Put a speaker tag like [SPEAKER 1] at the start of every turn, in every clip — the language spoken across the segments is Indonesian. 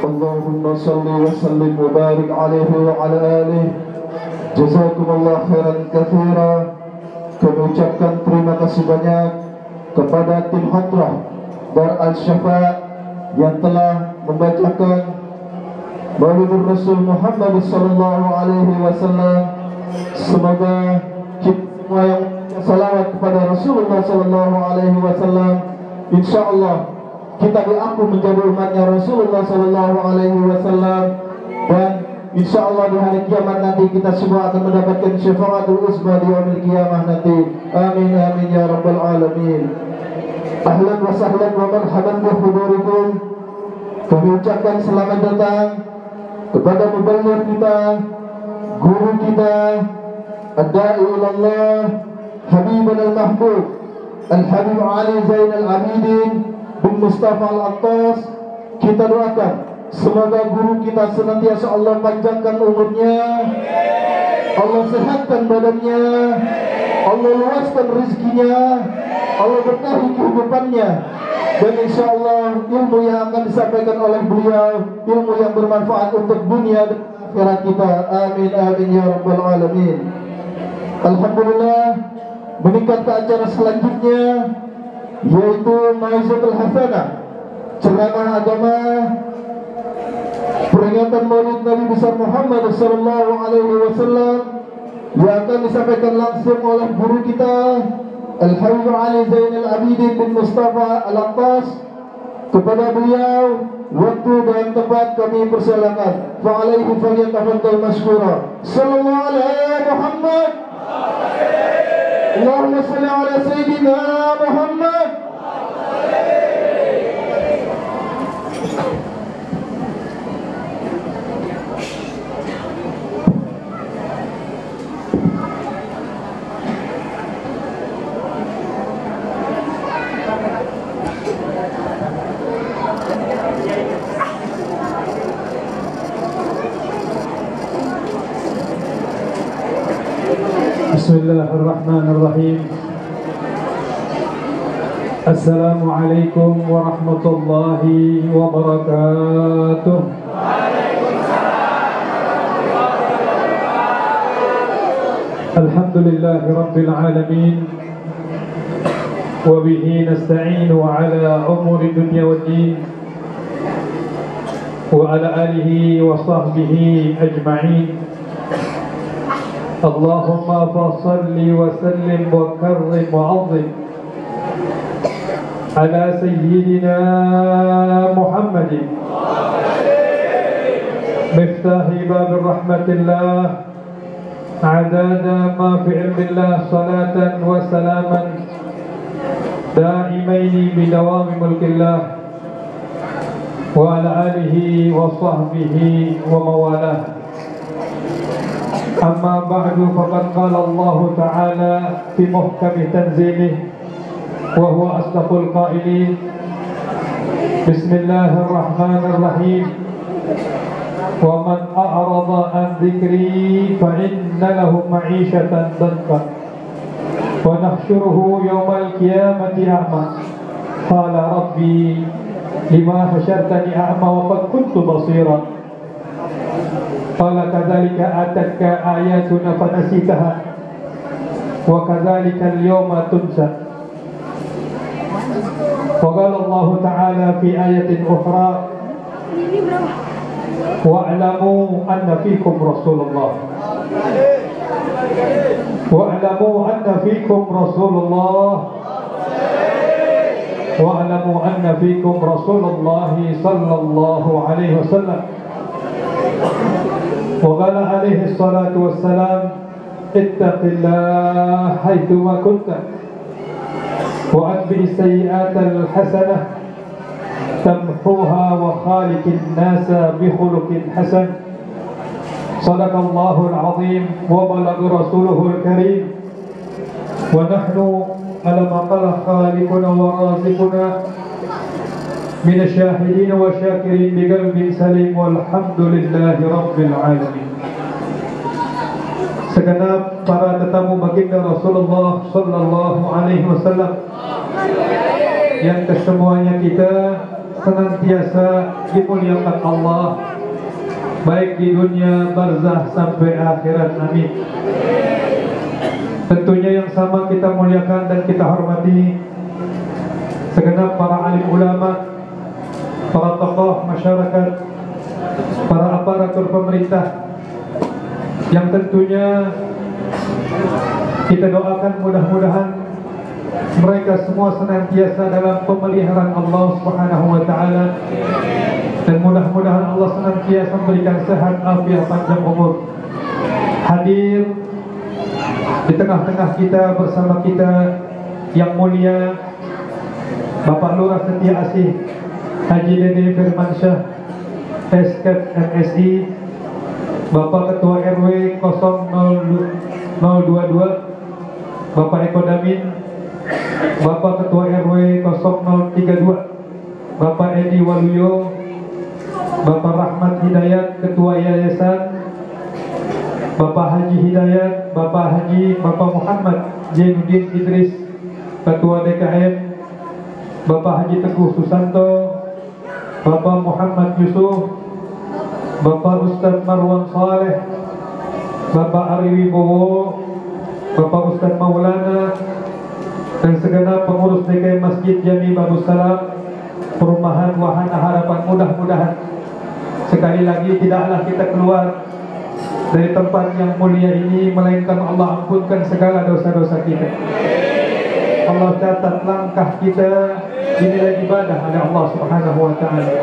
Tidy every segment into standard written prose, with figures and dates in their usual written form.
[SPEAKER 1] Allahumma salli wa sallim wa barik alaihi wa ala alihi. Jazakumullah khairan katsira. Kami ucapkan terima kasih banyak kepada tim Hadrah Dar Al-Syafa yang telah membacakan Maulid Rasul Muhammad sallallahu alaihi wasallam. Semoga kita semua yang salawat kepada Rasulullah sallallahu alaihi wasallam, insyaallah kita diaku menjadi umatnya Rasulullah sallallahu alaihi wasallam, dan insyaallah di hari kiamat nanti kita semua akan mendapatkan syafaatul uzma di yaumil qiyamah nanti. Amin amin ya rabbal alamin. Ahlan wa sahlan wa marhaban bi hudurikum. Kami ucapkan selamat datang kepada muballigh kita, guru kita, ad-da'i ilallah, Habibun al-Mahbub Al-Habib Ali Zain Al-Abidin bin Mustafa Al-Attas. Kita doakan semoga guru kita senantiasa Allah panjangkan umurnya, Allah sehatkan badannya, Allah luaskan rezekinya, Allah berkahi kehidupannya, dan insyaallah ilmu yang akan disampaikan oleh beliau ilmu yang bermanfaat untuk dunia dan akhirat kita. Amin amin ya rabbal alamin. Alhamdulillah, meningkat ke acara selanjutnya, yaitu Mau'izatul Hasanah, ceramah agama peringatan Maulid Nabi besar Muhammad sallallahu alaihi wasallam, yang akan disampaikan langsung oleh guru kita Al-Habib Ali Zain Al-Abidin bin Mustafa Al-Attas. Kepada beliau waktu dan tempat kami persilakan. Fa'alaihi falyatafaddal mashkura. Sallallahu alaihi Muhammad. Allahumma salli ala sayyidina Muhammad.
[SPEAKER 2] Bismillahirrahmanirrahim. Assalamualaikum warahmatullahi wabarakatuh. Alhamdulillahi rabbil alamin, wa bihi nasta'inu ala umuri dunya waddin, wa ala alihi wa sahbihi ajma'in. Allahumma fasalli wa sallim wa karrim wa azim ala sayyidina Muhammadin miftahi babir rahmatillah adada ma fi ilmillah, salatan wa salaman daimaini bidawami mulkillah wa ala alihi wa sahbihi wa mawalah. Amma ba'du, faqad qala Allah Ta'ala fi muhkami tanzilih wa huwa asdaqul qailin. Bismillahirrahmanirrahim. Wa man a'rada an dhikri fa inna lahu ma'ishatan danka wa nahsyuruhu yawmal qiyamati a'ma. Qala rabbi lima hasyartani a'ma wa qad kuntu basira. Qala kadzalika atatka ayatuna fanasitaha wa kadzalika al-yawma tunsa. Wa qala Allah Ta'ala fi ayatin ukhra wa'lamu anna fikum Rasulullah wa'lamu anna fikum Rasulullah wa'lamu anna fikum Rasulullah sallallahu alaihi wasallam. وقال عليه الصلاة والسلام اتق الله حيثما كنت وأتبع السيئات الحسنة تمحوها وخالق الناس بخلق حسن. صدق الله العظيم وبلغ رسوله الكريم ونحن على ما قال خالقنا ورازقنا من الشاهدين والشاكرين بقلب سليم والحمد لله رب العالمين. Segenap para tetamu baginda Rasulullah sallallahu alaihi wasallam yang kesemuanya kita senantiasa dimuliakan Allah, baik di dunia barzah sampai akhirat. Amin. Tentunya yang sama kita muliakan dan kita hormati segenap para alim ulama, para tokoh masyarakat, para aparatur pemerintah, yang tentunya kita doakan mudah-mudahan mereka semua senantiasa dalam pemeliharaan Allah Subhanahu wa taala, dan mudah-mudahan Allah senantiasa memberikan sehat, afiat, panjang umur. Hadir di tengah-tengah kita bersama kita yang mulia Bapak Lurah Setia Asih Haji Dede Firmansyah Esket MSI, Bapak Ketua RW 022 Bapak Eko Damin, Bapak Ketua RW 0032 Bapak Edi Waluyo, Bapak Rahmat Hidayat Ketua Yayasan, Bapak Haji Hidayat, Bapak Muhammad Jainuddin Idris Ketua DKM, Bapak Haji Teguh Susanto, Bapak Muhammad Yusuf, Bapak Ustadz Marwan Saleh, Bapak Ari Wibowo, Bapak Ustadz Maulana, dan segenap pengurus DKM Masjid Jami Babus Salam, Perumahan Wahana Harapan. Mudah-mudahan sekali lagi tidaklah kita keluar dari tempat yang mulia ini melainkan Allah ampunkan segala dosa-dosa kita. Allah catat langkah kita dinilai ibadah oleh Allah Subhanahu wa taala.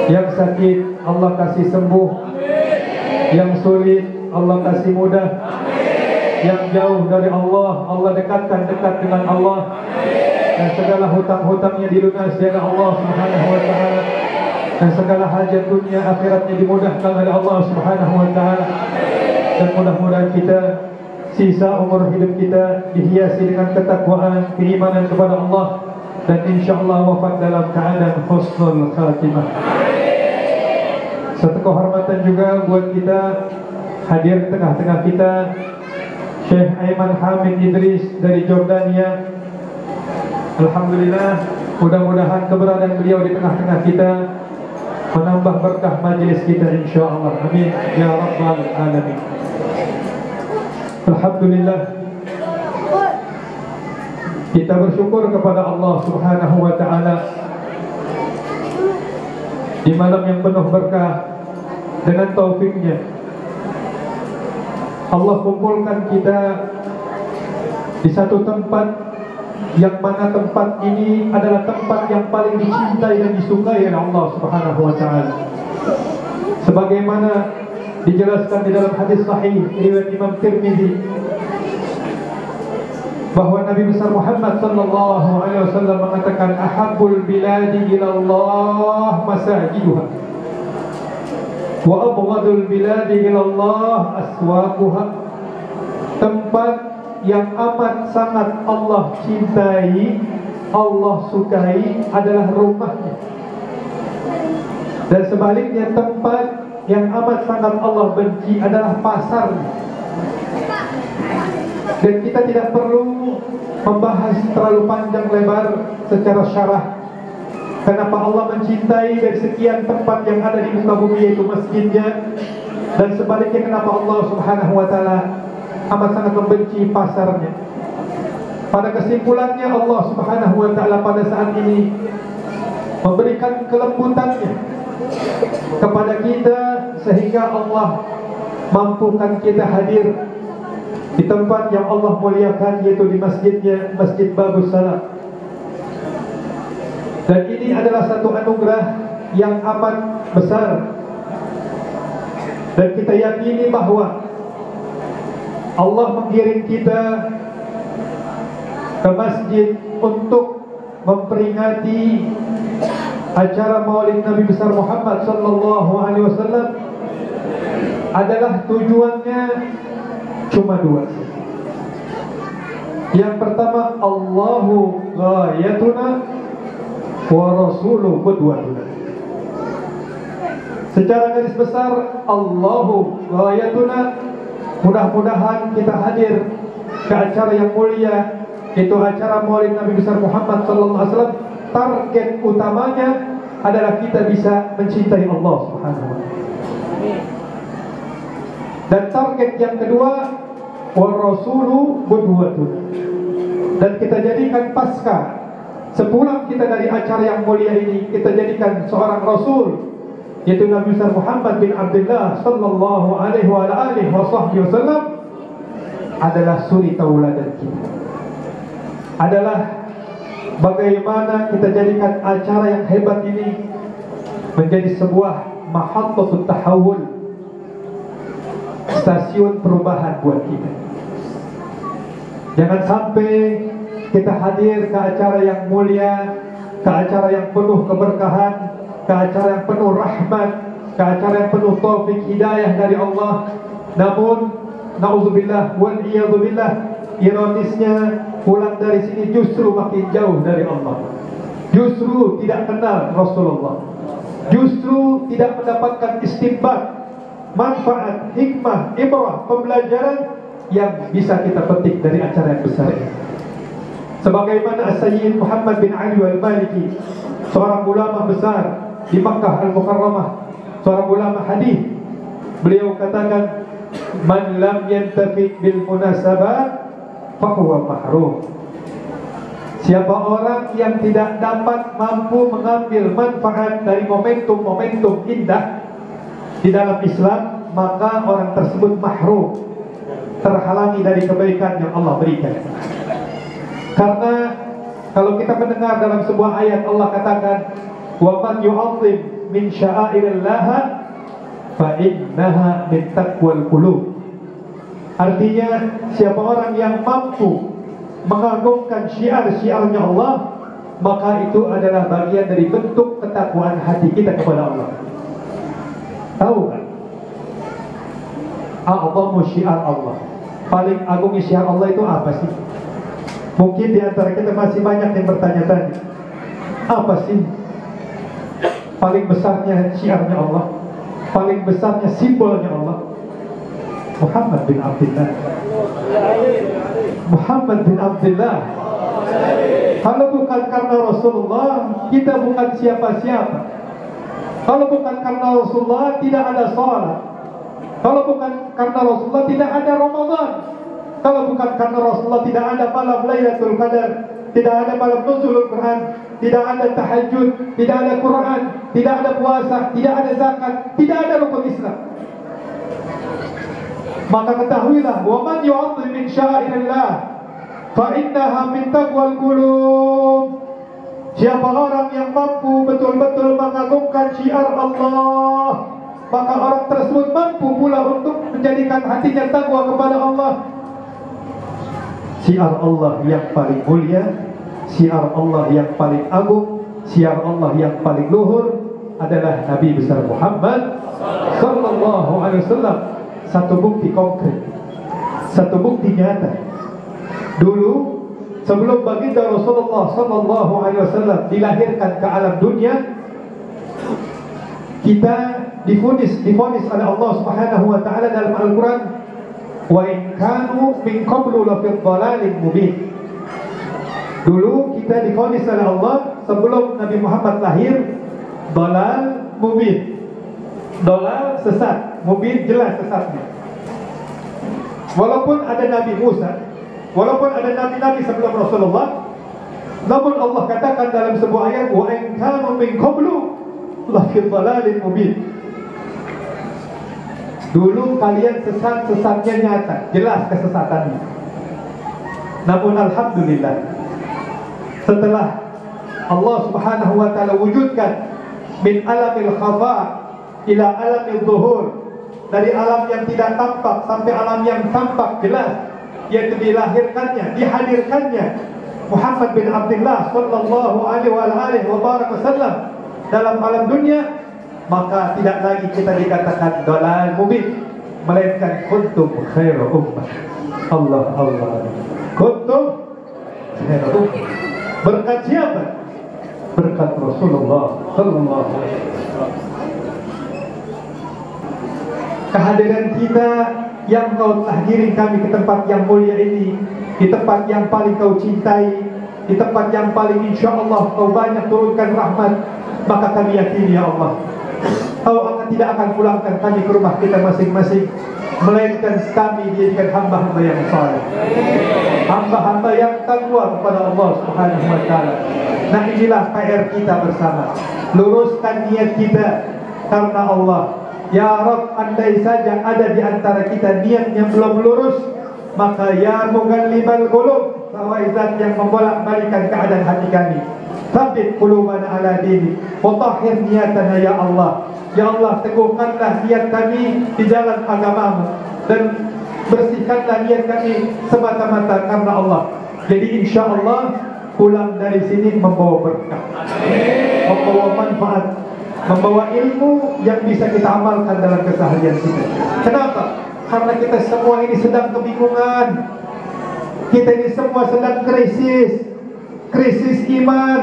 [SPEAKER 2] Yang sakit Allah kasih sembuh, yang sulit Allah kasih mudah, yang jauh dari Allah Allah dekatkan dekat dengan Allah, dan segala hutang-hutangnya dilunasi oleh Allah Subhanahu wa taala, dan segala hajat dunia akhiratnya dimudahkan oleh Allah Subhanahu wa taala. Dan mudah-mudahan kita sisa umur hidup kita dihiasi dengan ketakwaan, keimanan kepada Allah, dan insyaallah wafat dalam keadaan husnul khatimah. Satu kehormatan juga buat kita hadir di tengah-tengah kita Syekh Aiman Hamid Idris dari Jordania. Alhamdulillah, mudah-mudahan keberadaan beliau di tengah-tengah kita menambah berkah majelis kita insyaallah. Amin ya rabbal alamin. Alhamdulillah, kita bersyukur kepada Allah Subhanahu wa taala di malam yang penuh berkah. Dengan taufiknya Allah kumpulkan kita di satu tempat yang mana tempat ini adalah tempat yang paling dicintai dan disukai oleh Allah Subhanahu wa taala. Sebagaimana dijelaskan di dalam hadis sahih riwayat Imam Tirmizi bahwa Nabi besar Muhammad sallallahu alaihi wasallam mengatakan ahabbul biladi ila Allah masajiduha wa abghadul biladi ila Allah aswaquha. Tempat yang amat sangat Allah cintai, Allah sukai adalah rumahnya. Dan sebaliknya tempat yang amat sangat Allah benci adalah pasarnya. Dan kita tidak perlu membahas terlalu panjang lebar secara syarah kenapa Allah mencintai dari sekian tempat yang ada di muka bumi, yaitu masjidnya, dan sebaliknya kenapa Allah Subhanahu wa taala amat sangat membenci pasarnya. Pada kesimpulannya Allah Subhanahu wa taala pada saat ini memberikan kelembutannya kepada kita sehingga Allah mampukan kita hadir di tempat yang Allah muliakan, yaitu di masjidnya, Masjid Babus Salam. Dan ini adalah satu anugerah yang amat besar. Dan kita yakini bahwa Allah mengirim kita ke masjid untuk memperingati acara Maulid Nabi besar Muhammad sallallahu alaihi wasallam adalah tujuannya cuma dua. Yang pertama, Allahu ghayatuna wa rasuluhu qudwatuna. Secara garis besar, Allahu ghayatuna, mudah-mudahan kita hadir ke acara yang mulia, itu acara Maulid Nabi besar Muhammad sallallahu alaihi wasallam. Target utamanya adalah kita bisa mencintai Allah Subhanahu wa taala. Dan target yang kedua, war rasulu qudwatun. Dan kita jadikan pasca sepulang kita dari acara yang mulia ini, kita jadikan seorang rasul, yaitu Nabi besar Muhammad bin Abdullah sallallahu alaihi wasallam adalah suri tauladan kita. Adalah bagaimana kita jadikan acara yang hebat ini menjadi sebuah mahattatut tahawul, stasiun perubahan buat kita. Jangan sampai kita hadir ke acara yang mulia, ke acara yang penuh keberkahan, ke acara yang penuh rahmat, ke acara yang penuh taufik hidayah dari Allah, namun na'udzubillah wal iyadzubillah, ironisnya pulang dari sini justru makin jauh dari Allah, justru tidak kenal Rasulullah, justru tidak mendapatkan istinbat, manfaat, hikmah, ibrah, pembelajaran yang bisa kita petik dari acara yang besar ini. Sebagaimana Sayyid Muhammad bin Ali al-Maliki, seorang ulama besar di Makkah al-Mukarramah, seorang ulama hadis, beliau katakan, man lam yantafi bil munasabat fahuwa mahrum. Siapa orang yang tidak dapat mampu mengambil manfaat dari momentum-momentum indah di dalam Islam, maka orang tersebut mahrum, terhalangi dari kebaikan yang Allah berikan. Karena kalau kita mendengar dalam sebuah ayat Allah katakan, wa man yu'azzim min sya'airillah fa innaha min taqwal qulub. Artinya, siapa orang yang mampu mengagungkan syiar-syiarnya Allah, maka itu adalah bagian dari bentuk ketakwaan hati kita kepada Allah. Tahu kan? A'zamu syiar Allah, paling agung syiar Allah itu apa sih? Mungkin di antara kita masih banyak yang bertanya-tanya, apa sih paling besarnya syiarnya Allah, paling besarnya simbolnya Allah? Muhammad bin Abdullah. Muhammad bin Abdullah. Kalau bukan karena Rasulullah, kita bukan siapa-siapa. Kalau bukan karena Rasulullah, tidak ada salat. Kalau bukan karena Rasulullah, tidak ada Ramadan. Kalau bukan karena Rasulullah, tidak ada malam Lailatul Qadar, tidak ada malam nuzulul Quran, tidak ada tahajud, tidak ada Quran, tidak ada puasa, tidak ada zakat, tidak ada rukun Islam. Maka ketahuilah, wa man yu'azzim min sya'airillah fa innaha min taqwal qulub. Siapa orang yang mampu betul-betul mengagungkan syiar Allah, maka orang tersebut mampu pula untuk menjadikan hatinya takwa kepada Allah. Syiar Allah yang paling mulia, syiar Allah yang paling agung, syiar Allah yang paling luhur adalah Nabi besar Muhammad sallallahu alaihi wasallam. Satu bukti konkret, satu bukti nyata. Dulu sebelum baginda Rasulullah sallallahu alaihi wasallam dilahirkan ke alam dunia, kita difonis oleh Allah Subhanahu wa taala dalam Al-Qur'an, wa in kanu min qablu la fi dhalalin mubin. Dulu kita difonis oleh Allah sebelum Nabi Muhammad lahir, dhalal mubin. Dhalal sesat, mubin jelas sesatnya. Walaupun ada Nabi Musa, walaupun ada nabi-nabi sebelum Rasulullah, namun Allah katakan dalam sebuah ayat, wa in kanu min qablu la fi dhalalin mubin. Dulu kalian sesat-sesatnya nyata, jelas kesesatannya. Namun alhamdulillah, setelah Allah Subhanahu wa taala wujudkan min alamil khafa ila alamil zuhur, dari alam yang tidak tampak sampai alam yang tampak jelas, yaitu dilahirkannya, dihadirkannya Muhammad bin Abdullah sallallahu alaihi wasallam dalam alam dunia, maka tidak lagi kita dikatakan dhalal mubin, melainkan kuntum khairu ummah. Allah kuntum khairu ummah. Berkat siapa? Berkat Rasulullah sallallahu alaihi wasallam. Kehadiran kita yang kau telah giring kami ke tempat yang mulia ini, di tempat yang paling kau cintai, di tempat yang paling insya Allah kau banyak turunkan rahmat, maka kami yakini ya Allah, Kau tidak akan pulangkan kami ke rumah kita masing-masing, melainkan kami dijadikan hamba-hamba yang saleh, hamba-hamba yang takwa kepada Allah Subhanahu wa taala. Nah, inilah PR kita bersama. Luruskan niat kita karena Allah. Ya Rabb, andai saja ada di antara kita niat yang belum lurus, maka ya mughallibal qulub, wahai zat yang membolak-balikan keadaan hati kami, tsabbit qulubana ala dini wa tahhir niyatana ya Allah. Ya Allah, teguhkanlah niat kami di jalan agamamu dan bersihkanlah niat kami semata-mata karena Allah. Jadi insya Allah pulang dari sini membawa berkah, membawa manfaat, membawa ilmu yang bisa kita amalkan dalam keseharian kita. Kenapa? Karena kita semua ini sedang kebingungan. Kita ini semua sedang krisis iman.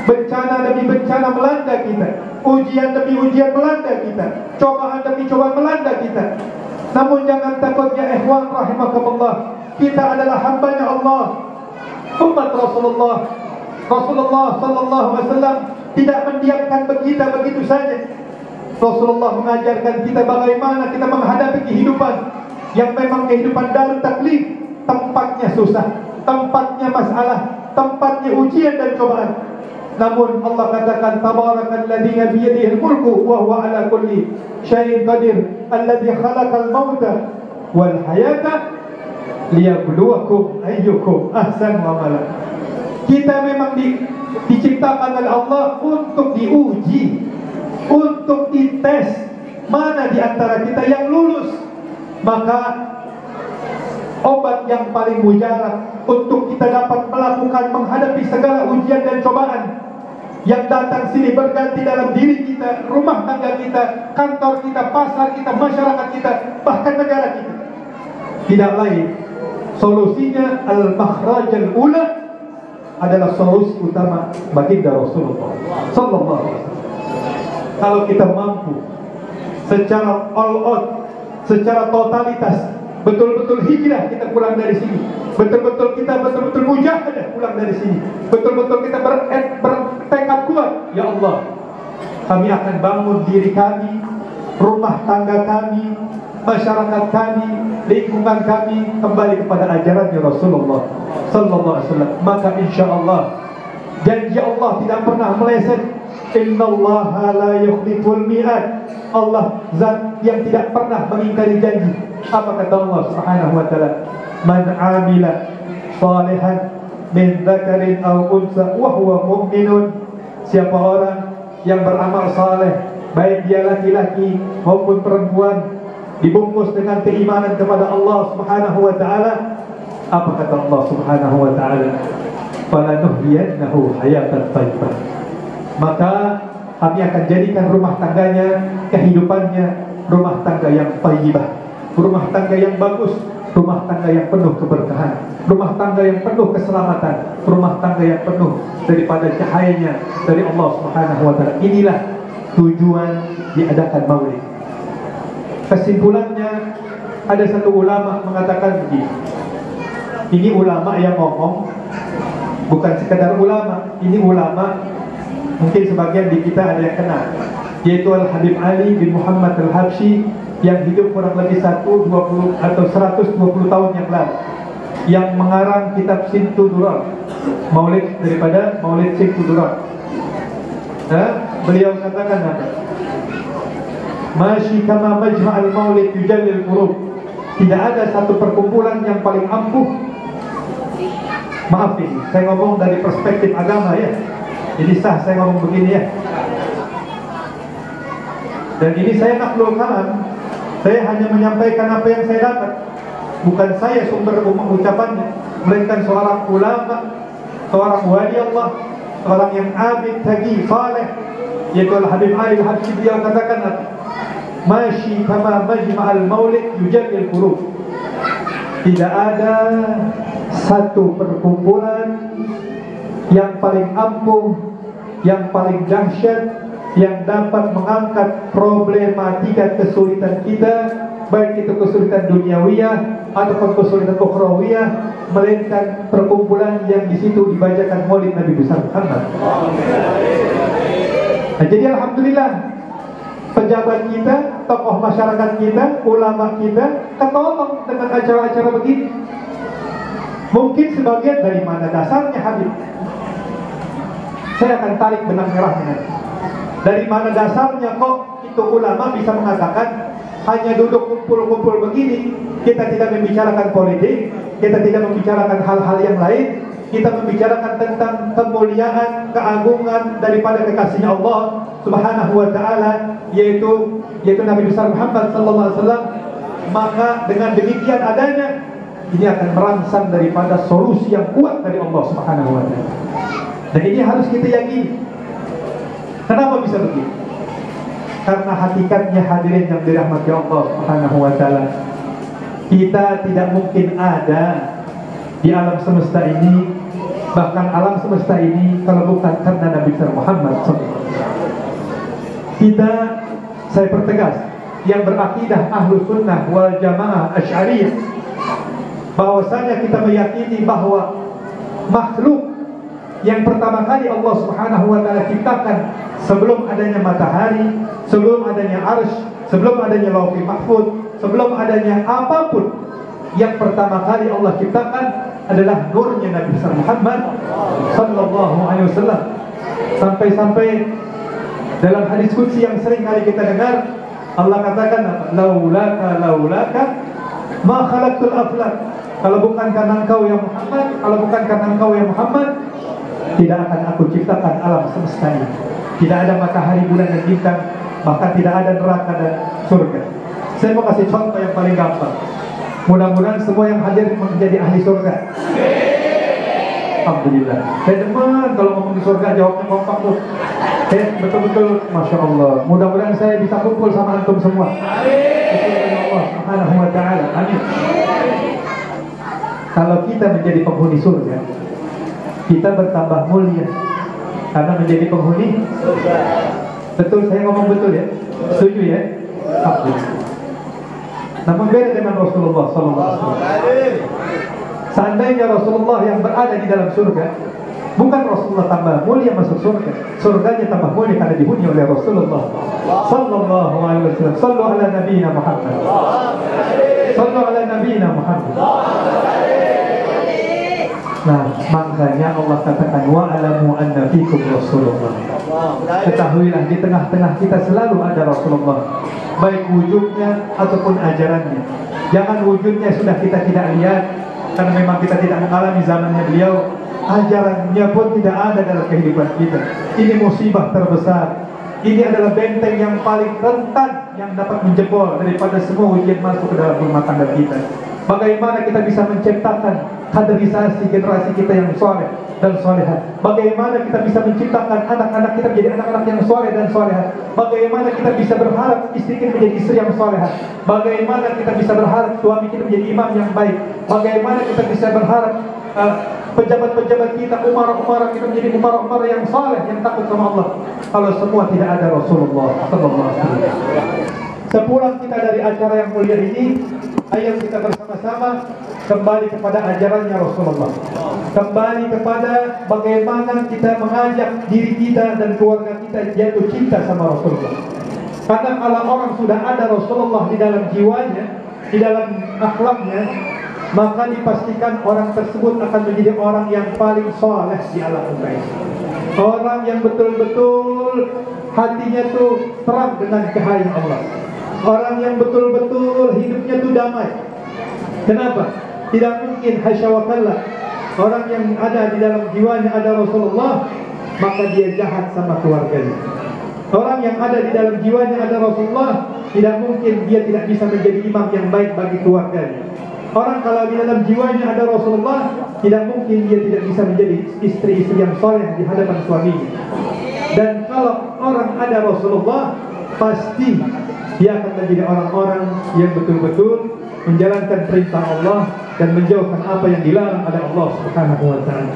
[SPEAKER 2] Bencana demi bencana melanda kita, ujian demi ujian melanda kita, cobaan demi cobaan melanda kita. Namun jangan takut ya ikhwan rahimakumullah, kita adalah hambanya Allah, umat Rasulullah sallallahu alaihi wasallam tidak mendiamkan kita begitu saja. Rasulullah mengajarkan kita bagaimana kita menghadapi kehidupan yang memang kehidupan darut taklif, tempatnya susah, tempatnya masalah, tempatnya ujian dan cobaan. Namun Allah katakan tabarakalladzi biyadihil mulku wa huwa ala kulli syai'in qadir alladzi khalaqal mauta wal hayata liyabluwakum ayyukum ahsanu amala. Kita memang diciptakan oleh Allah untuk diuji, untuk dites mana di antara kita yang lulus. Maka obat yang paling mujarab untuk kita dapat melakukan menghadapi segala ujian dan cobaan yang datang sini berganti dalam diri kita, rumah tangga kita, kantor kita, pasar kita, masyarakat kita, bahkan negara kita, tidak lain solusinya al-makhraj al-ula adalah solusi utama baginda Rasulullah sallallahu alaihi wasallam. Kalau kita mampu secara all out, secara totalitas, betul-betul hijrah kita pulang dari sini, betul-betul mujahadah pulang dari sini, betul-betul kita bertekad kuat, ya Allah, kami akan bangun diri kami, rumah tangga kami, masyarakat kami, lingkungan kami kembali kepada ajarannya Rasulullah sallallahu alaihi wasallam. Maka insyaallah janji Allah tidak pernah meleset. Innallaha la yukhliful mi'ad. Allah zat yang tidak pernah mengingkari janji. Apa kata Allah Subhanahu wa taala? Man 'amila salihan min dzakarin aw unsa wa huwa mu'minun. Siapa orang yang beramal saleh, baik dia laki-laki maupun perempuan, dibungkus dengan keimanan kepada Allah Subhanahu wa taala, apa kata Allah Subhanahu wa taala? Falanuhyiyannahu hayatan thayyibah. Maka kami akan jadikan rumah tangganya, kehidupannya rumah tangga yang thayyibah, rumah tangga yang bagus, rumah tangga yang penuh keberkahan, rumah tangga yang penuh keselamatan, rumah tangga yang penuh daripada cahayanya dari Allah Subhanahu wa taala. Inilah tujuan diadakan maulid. Kesimpulannya, ada satu ulama mengatakan begini. Ini ulama yang ngomong, bukan sekadar ulama. Ini ulama, mungkin sebagian di kita ada yang kenal, yaitu Al-Habib Ali bin Muhammad Al-Habsyi, yang hidup kurang lebih 120 atau 120 tahun yang lalu, yang mengarang kitab Sintu Durar, maulid daripada maulid Sintu Durar. Beliau katakan apa? Masyi kama majma'al maulid yujallil qulub. Tidak ada satu perkumpulan yang paling ampuh. Maaf ini, saya ngomong dari perspektif agama ya. Jadi sah saya ngomong begini ya. Dan ini saya naklul kalam. Saya hanya menyampaikan apa yang saya dapat. Bukan saya sumber ucapannya, melainkan seorang ulama, seorang wali Allah, seorang yang abid, taqi, saleh, yaitu Al-Habib Ali Al-Habsyi. Beliau katakan apa? Masyi kama majma'al maulid yujallil qulub. Tidak ada satu perkumpulan yang paling ampuh, yang paling dahsyat, yang dapat mengangkat problematika kesulitan kita, baik itu kesulitan duniawiyah ataupun kesulitan ukhrawiyah, melainkan perkumpulan yang di situ dibacakan maulid Nabi besar Muhammad. Nah, jadi alhamdulillah pejabat kita, tokoh masyarakat kita, ulama kita ketolong dengan acara-acara begini. Mungkin sebagian dari mana dasarnya Habib? Saya akan tarik benang merahnya. Dari mana dasarnya kok itu ulama bisa mengatakan hanya duduk kumpul-kumpul begini, kita tidak membicarakan politik, kita tidak membicarakan hal-hal yang lain, kita membicarakan tentang kemuliaan, keagungan daripada kekasihnya Allah Subhanahu wa taala, yaitu Nabi besar Muhammad sallallahu alaihi wasallam. Maka dengan demikian adanya, ini akan merangsang daripada solusi yang kuat dari Allah Subhanahu wa taala. Dan ini harus kita yakini. Kenapa bisa begitu? Karena hakikatnya hadirin yang dirahmati Allah Subhanahu wa taala, kita tidak mungkin ada di alam semesta ini, bahkan alam semesta ini, kalau bukan karena Nabi besar Muhammad SAW. Kita, saya pertegas, yang berakidah ahlu sunnah wal jamaah asy'ariyah, bahwasanya kita meyakini bahwa makhluk yang pertama kali Allah Subhanahu wa taala ciptakan sebelum adanya matahari, sebelum adanya arsy, sebelum adanya lauhul mahfuz, sebelum adanya apapun, yang pertama kali Allah ciptakan adalah nurnya Nabi Muhammad sallallahu alaihi wasallam. Sampai-sampai dalam hadis qudsi yang sering kali kita dengar, Allah katakan, laulaka ma khalaqtul aflak. Kalau bukan karena engkau ya Muhammad, kalau bukan karena engkau ya Muhammad, tidak akan aku ciptakan alam semesta ini. Tidak ada matahari, bulan dan bintang, bahkan tidak ada neraka dan surga. Saya mau kasih contoh yang paling gampang. Mudah-mudahan semua yang hadir menjadi ahli surga. Alhamdulillah. Saya demen kalau ngomong di surga jawabnya kompak tuh. Betul-betul, Masya Allah. Mudah-mudahan saya bisa kumpul sama antum semua. Amin. Allah Subhanahu wa taala. Amin. Kalau kita menjadi penghuni surga, kita bertambah mulia karena menjadi penghuni surga. Betul, saya ngomong betul ya? Setuju ya? Alhamdulillah. Namun beda dengan Rasulullah SAW. Seandainya Rasulullah yang berada di dalam surga, bukan Rasulullah tambah mulia masuk surga, surganya tambah mulia karena dihuni oleh Rasulullah sallallahu alaihi wasallam. Sallu ala nabiyina Muhammad. Sallu ala nabiyina Muhammad. Nah, makanya Allah katakan wa alamu anna fikum Rasulullah. Ketahuilah di tengah-tengah kita selalu ada Rasulullah, baik wujudnya ataupun ajarannya. Jangan wujudnya sudah kita tidak lihat, karena memang kita tidak mengalami zamannya beliau. Ajarannya pun tidak ada dalam kehidupan kita. Ini musibah terbesar. Ini adalah benteng yang paling rentan yang dapat menjebol daripada semua ujian masuk ke dalam rumah tangga kita. Bagaimana kita bisa menciptakan kaderisasi generasi kita yang soleh dan soleha? Bagaimana kita bisa menciptakan anak-anak kita menjadi anak-anak yang soleh dan soleha? Bagaimana kita bisa berharap istri kita menjadi istri yang soleha? Bagaimana kita bisa berharap suami kita menjadi imam yang baik? Bagaimana kita bisa berharap pejabat-pejabat kita, umara-umara kita menjadi umara-umara yang saleh, yang takut sama Allah, kalau semua tidak ada Rasulullah sallallahu alaihi wasallam? Sepulang kita dari acara yang mulia ini, ayo kita bersama-sama kembali kepada ajarannya Rasulullah. Kembali kepada bagaimana kita mengajak diri kita dan keluarga kita jatuh cinta sama Rasulullah. Karena kalau orang sudah ada Rasulullah di dalam jiwanya, di dalam akhlaknya, maka dipastikan orang tersebut akan menjadi orang yang paling soleh di alam dunia. Orang yang betul-betul hatinya tuh terang dengan cahaya Allah. Orang yang betul-betul hidupnya tuh damai. Kenapa? Tidak mungkin hasya wa kalla. Orang yang ada di dalam jiwanya ada Rasulullah, maka dia jahat sama keluarganya. Orang yang ada di dalam jiwanya ada Rasulullah, tidak mungkin dia tidak bisa menjadi imam yang baik bagi keluarganya. Orang kalau di dalam jiwanya ada Rasulullah, tidak mungkin dia tidak bisa menjadi istri-istri yang soleh di hadapan suaminya. Dan kalau orang ada Rasulullah, pasti dia akan menjadi orang-orang yang betul-betul menjalankan perintah Allah dan menjauhkan apa yang dilarang oleh Allah Subhanahu wa taala.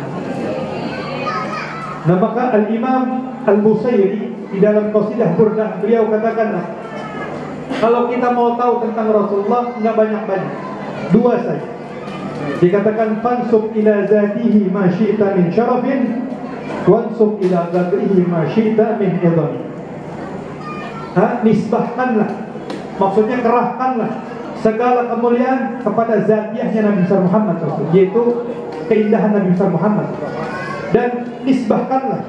[SPEAKER 2] Nah, maka Al-Imam Al-Busayri di dalam qasidah Burdah beliau katakan, kalau kita mau tahu tentang Rasulullah enggak banyak-banyak, dua saja. Dikatakan fansub ila zatihi ma syi'ta min syarafin wansub ila ghadrihi ma syi'ta min idami. nisbahkanlah, maksudnya kerahkanlah segala kemuliaan kepada zatiahnya Nabi besar Muhammad SAW, yaitu keindahan Nabi besar Muhammad, dan nisbahkanlah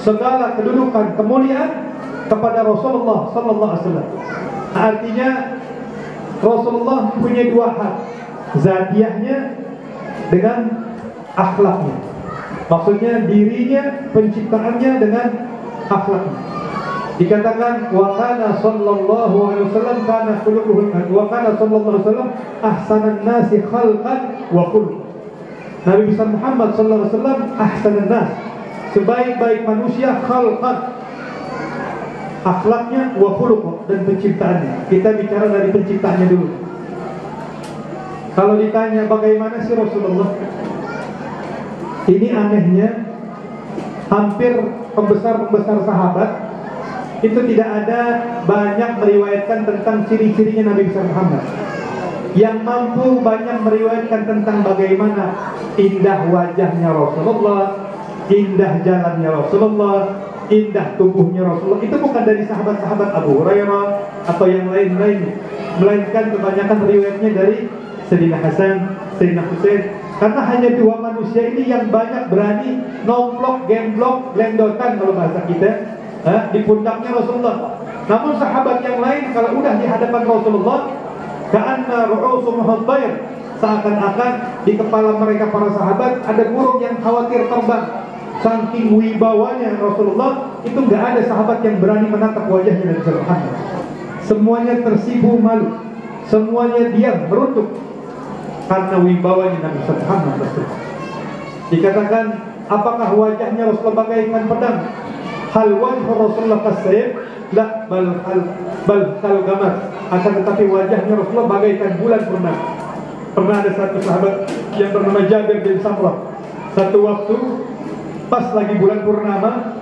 [SPEAKER 2] segala kedudukan kemuliaan kepada Rasulullah sallallahu alaihi wasallam. Artinya Rasulullah punya dua hal, zatiahnya dengan akhlaknya. Maksudnya dirinya, penciptaannya dengan akhlaknya. Dikatakan wa kana sallallahu alaihi wasallam kana khuluquhu wa kana sallallahu alaihi wasallam ahsanan nasi khalqan wa khuluq. Nabi besar Muhammad sallallahu alaihi wasallam ahsanan nas, sebaik-baik manusia, khalqan, akhlaknya, wa khuluq, dan penciptaannya. Kita bicara dari penciptaannya dulu. Kalau ditanya bagaimana sih Rasulullah, ini anehnya hampir pembesar-pembesar sahabat itu tidak ada banyak meriwayatkan tentang ciri-cirinya Nabi besar Muhammad. Yang mampu banyak meriwayatkan tentang bagaimana indah wajahnya Rasulullah, indah jalannya Rasulullah, indah tubuhnya Rasulullah, itu bukan dari sahabat-sahabat Abu Hurairah atau yang lain-lain, melainkan kebanyakan riwayatnya dari Sayyidina Hasan, Sayyidina Husain. Karena hanya dua manusia ini yang banyak berani nomplok, gemblok, lendotan kalau bahasa kita, di pundaknya Rasulullah. Namun sahabat yang lain kalau udah di hadapan Rasulullah, ka'anna ru'usumuhum tayr, seakan-akan di kepala mereka para sahabat ada burung yang khawatir terbang. Saking wibawanya Rasulullah, itu nggak ada sahabat yang berani menatap wajahnya Nabi Muhammad. Semuanya tersipu malu, semuanya diam merunduk karena wibawanya Nabi Muhammad. Dikatakan, apakah wajahnya Rasulullah bagaikan pedang? Hal wajh Rasulullah kasayf? La, bal kal gamar. Akan tetapi wajahnya Rasulullah bagaikan bulan purnama. Pernah ada satu sahabat yang bernama Jabir bin Samrah. Satu waktu pas lagi bulan purnama,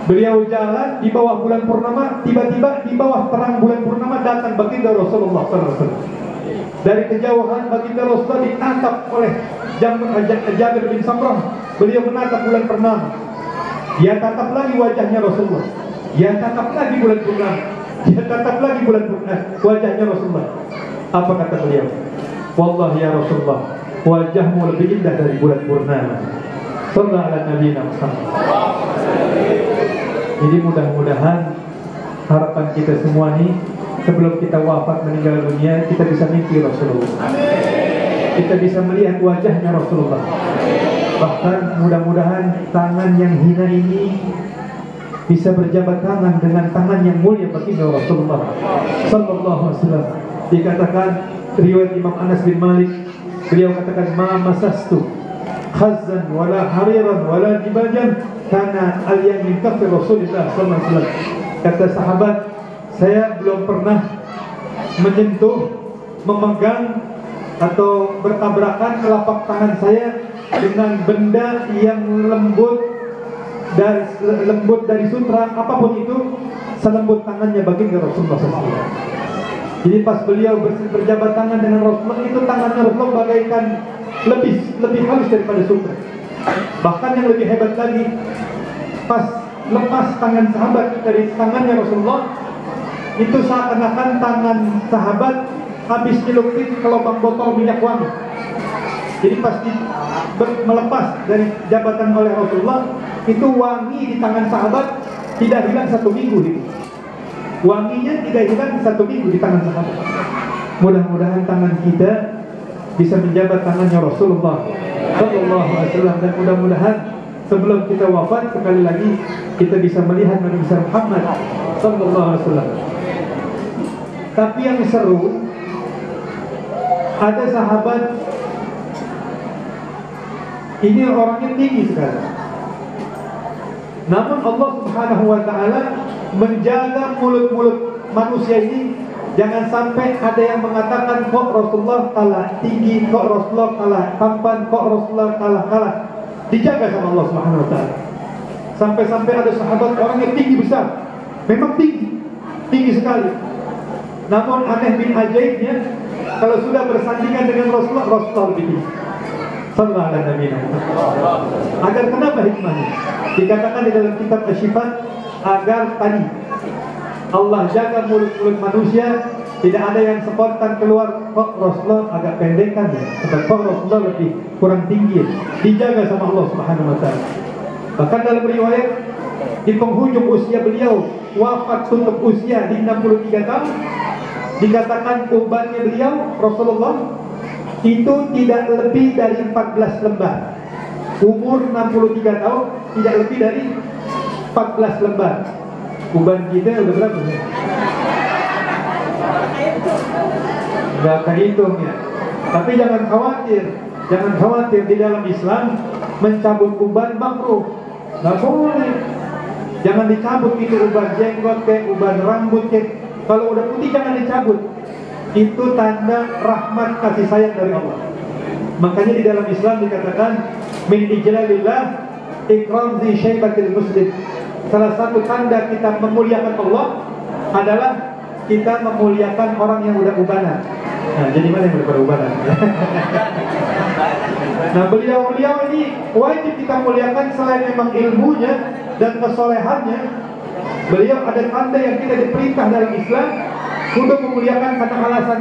[SPEAKER 2] beliau jalan di bawah bulan purnama, tiba-tiba di bawah terang bulan purnama datang baginda Rasulullah SAW. Dari kejauhan baginda Rasulullah ditangkap oleh Jabir bin Samrah. Beliau menatap bulan purnama. Dia tatap lagi wajahnya Rasulullah. Dia tatap lagi bulan purnama. Dia tatap lagi bulan purnama, wajahnya Rasulullah. Apa kata beliau? Wallahi ya Rasulullah, wajahmu lebih indah dari bulan purnama. Sallallahu ala nabiyina Muhammad. Jadi mudah-mudahan harapan kita semua nih, sebelum kita wafat meninggal dunia, kita bisa mimpi Rasulullah. Kita bisa melihat wajahnya Rasulullah. Bahkan mudah-mudahan tangan yang hina ini bisa berjabat tangan dengan tangan yang mulia baginda Rasulullah sallallahu alaihi wasallam. Dikatakan riwayat Imam Anas bin Malik, beliau katakan, ma masastu khazzan wala hariran wala dibajan kana alyan min kafir Rasulullah sallallahu alaihi wasallam. Kata sahabat, saya belum pernah menyentuh, memegang atau bertabrakan telapak tangan saya dengan benda yang lembut dari sutra apapun itu, selembut tangannya baginda Rasulullah SAW. Jadi pas beliau berjabat tangan dengan Rasulullah, itu tangannya Rasulullah bagaikan lebih halus daripada sutra. Bahkan yang lebih hebat lagi, pas lepas tangan sahabat dari tangannya Rasulullah, itu seakan-akan tangan sahabat habis dilukis ke lubang botol minyak wangi. Jadi pas melepas dari jabatan oleh Rasulullah, itu wangi di tangan sahabat tidak hilang 1 minggu gitu. Wanginya tidak hilang 1 minggu di tangan sahabat. Mudah-mudahan tangan kita bisa menjabat tangannya Rasulullah sallallahu alaihi wasallam, dan mudah-mudahan sebelum kita wafat sekali lagi kita bisa melihat Nabi besar Muhammad sallallahu alaihi wasallam. Tapi yang seru, ada sahabat ini orangnya tinggi sekali, namun Allah Subhanahu wa ta'ala menjaga mulut-mulut manusia ini jangan sampai ada yang mengatakan kok Rasulullah kalah tinggi, kok Rasulullah kalah tampan, kok Rasulullah kalah. Dijaga sama Allah Subhanahu wa ta'ala. Sampai-sampai ada sahabat orangnya tinggi besar, memang tinggi sekali, namun aneh bin ajaibnya, kalau sudah bersandingan dengan Rasulullah lebih tinggi. Sallallahu alaihi wasallam. Agar kenapa hikmahnya? Dikatakan di dalam kitab Asy-Syifa, agar tadi Allah jaga mulut-mulut manusia, tidak ada yang spontan keluar. Kok Rasulullah agak pendekan ya? Kok Rasulullah lebih kurang tinggi ya? Dijaga sama Allah Subhanahu wa Ta'ala. Bahkan dalam riwayat, di penghujung usia beliau, wafat tutup usia di 63 tahun, dikatakan ubannya beliau Rasulullah itu tidak lebih dari 14 lembar. Umur 63 tahun tidak lebih dari 14 lembar. Uban kita udah berapa ya? Nggak kehitung ya. Tapi jangan khawatir di dalam Islam mencabut uban makruh, nggak boleh. Jangan dicabut itu uban jenggot kayak uban rambut kayak. Kalau udah putih jangan dicabut. Itu tanda rahmat kasih sayang dari Allah. Makanya di dalam Islam dikatakan min ijlalillah ikram zi syaibatil muslim. Salah satu tanda kita memuliakan Allah adalah kita memuliakan orang yang udah ubanan. Nah, jadi mana yang udah berubanan? Nah, beliau ini wajib kita muliakan selain memang ilmunya dan kesolehannya. Beliau ada tanda yang kita diperintah dalam Islam untuk memuliakan karena alasan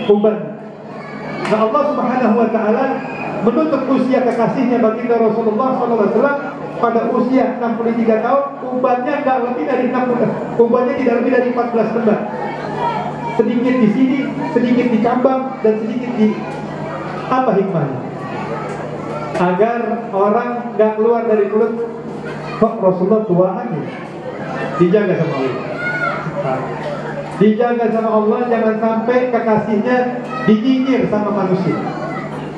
[SPEAKER 2] uban. Nah, Allah Subhanahu wa Ta'ala menutup usia kekasihnya baginda Rasulullah SAW pada usia 63 tahun, ubannya tidak lebih dari 14 lembar. Sedikit di sini, sedikit di cambang, dan sedikit di apa hikmahnya? Agar orang nggak keluar dari mulut, kok Rasulullah tuaan ya? Dijaga sama Allah. Dijaga sama Allah, jangan sampai kekasihnya dinyinyir sama manusia.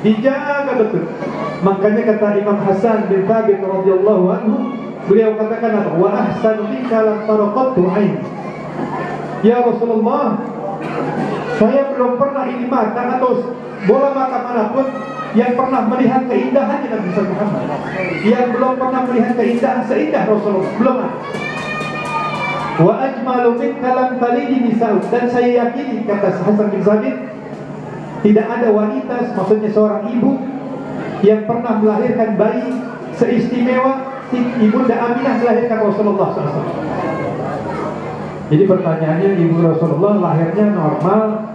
[SPEAKER 2] Dijaga betul. Makanya kata Imam Hasan bin Thabit radhiyallahu anhu, beliau katakan apa? Wa ahsanu minka lam taraqatu ain. Ya Rasulullah, saya belum pernah ini mata atau bola mata manapun yang pernah melihat keindahan Nabi Muhammad, yang belum pernah melihat keindahan seindah Rasulullah, belum ada. Wa ajmalu minka lam talidi nisa'u, dan saya yakini, kata Hasan bin Thabit, tidak ada wanita, maksudnya seorang ibu, yang pernah melahirkan bayi seistimewa Ibunda Aminah melahirkan Rasulullah SAW. Jadi pertanyaannya, ibu Rasulullah lahirnya normal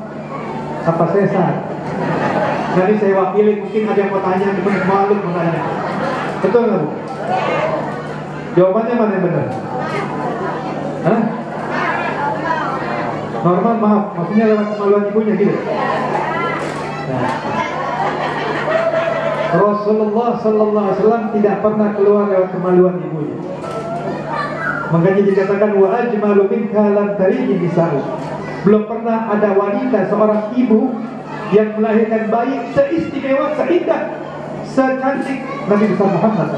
[SPEAKER 2] apa sesar? Nanti saya wakili, mungkin ada yang mau tanya, malu mau tanya. Betul nggak Bu? Jawabannya mana yang benar? Hah? Normal, maaf, maksudnya lewat kemaluan ibunya gitu. Nah, Rasulullah Sallallahu Alaihi Wasallam tidak pernah keluar lewat kemaluan ibunya. Makanya dikatakan wa ajmalu minka lam talidi nisa'u. Belum pernah ada wanita, seorang ibu yang melahirkan bayi seistimewa, seindah, secantik Nabi Muhammad.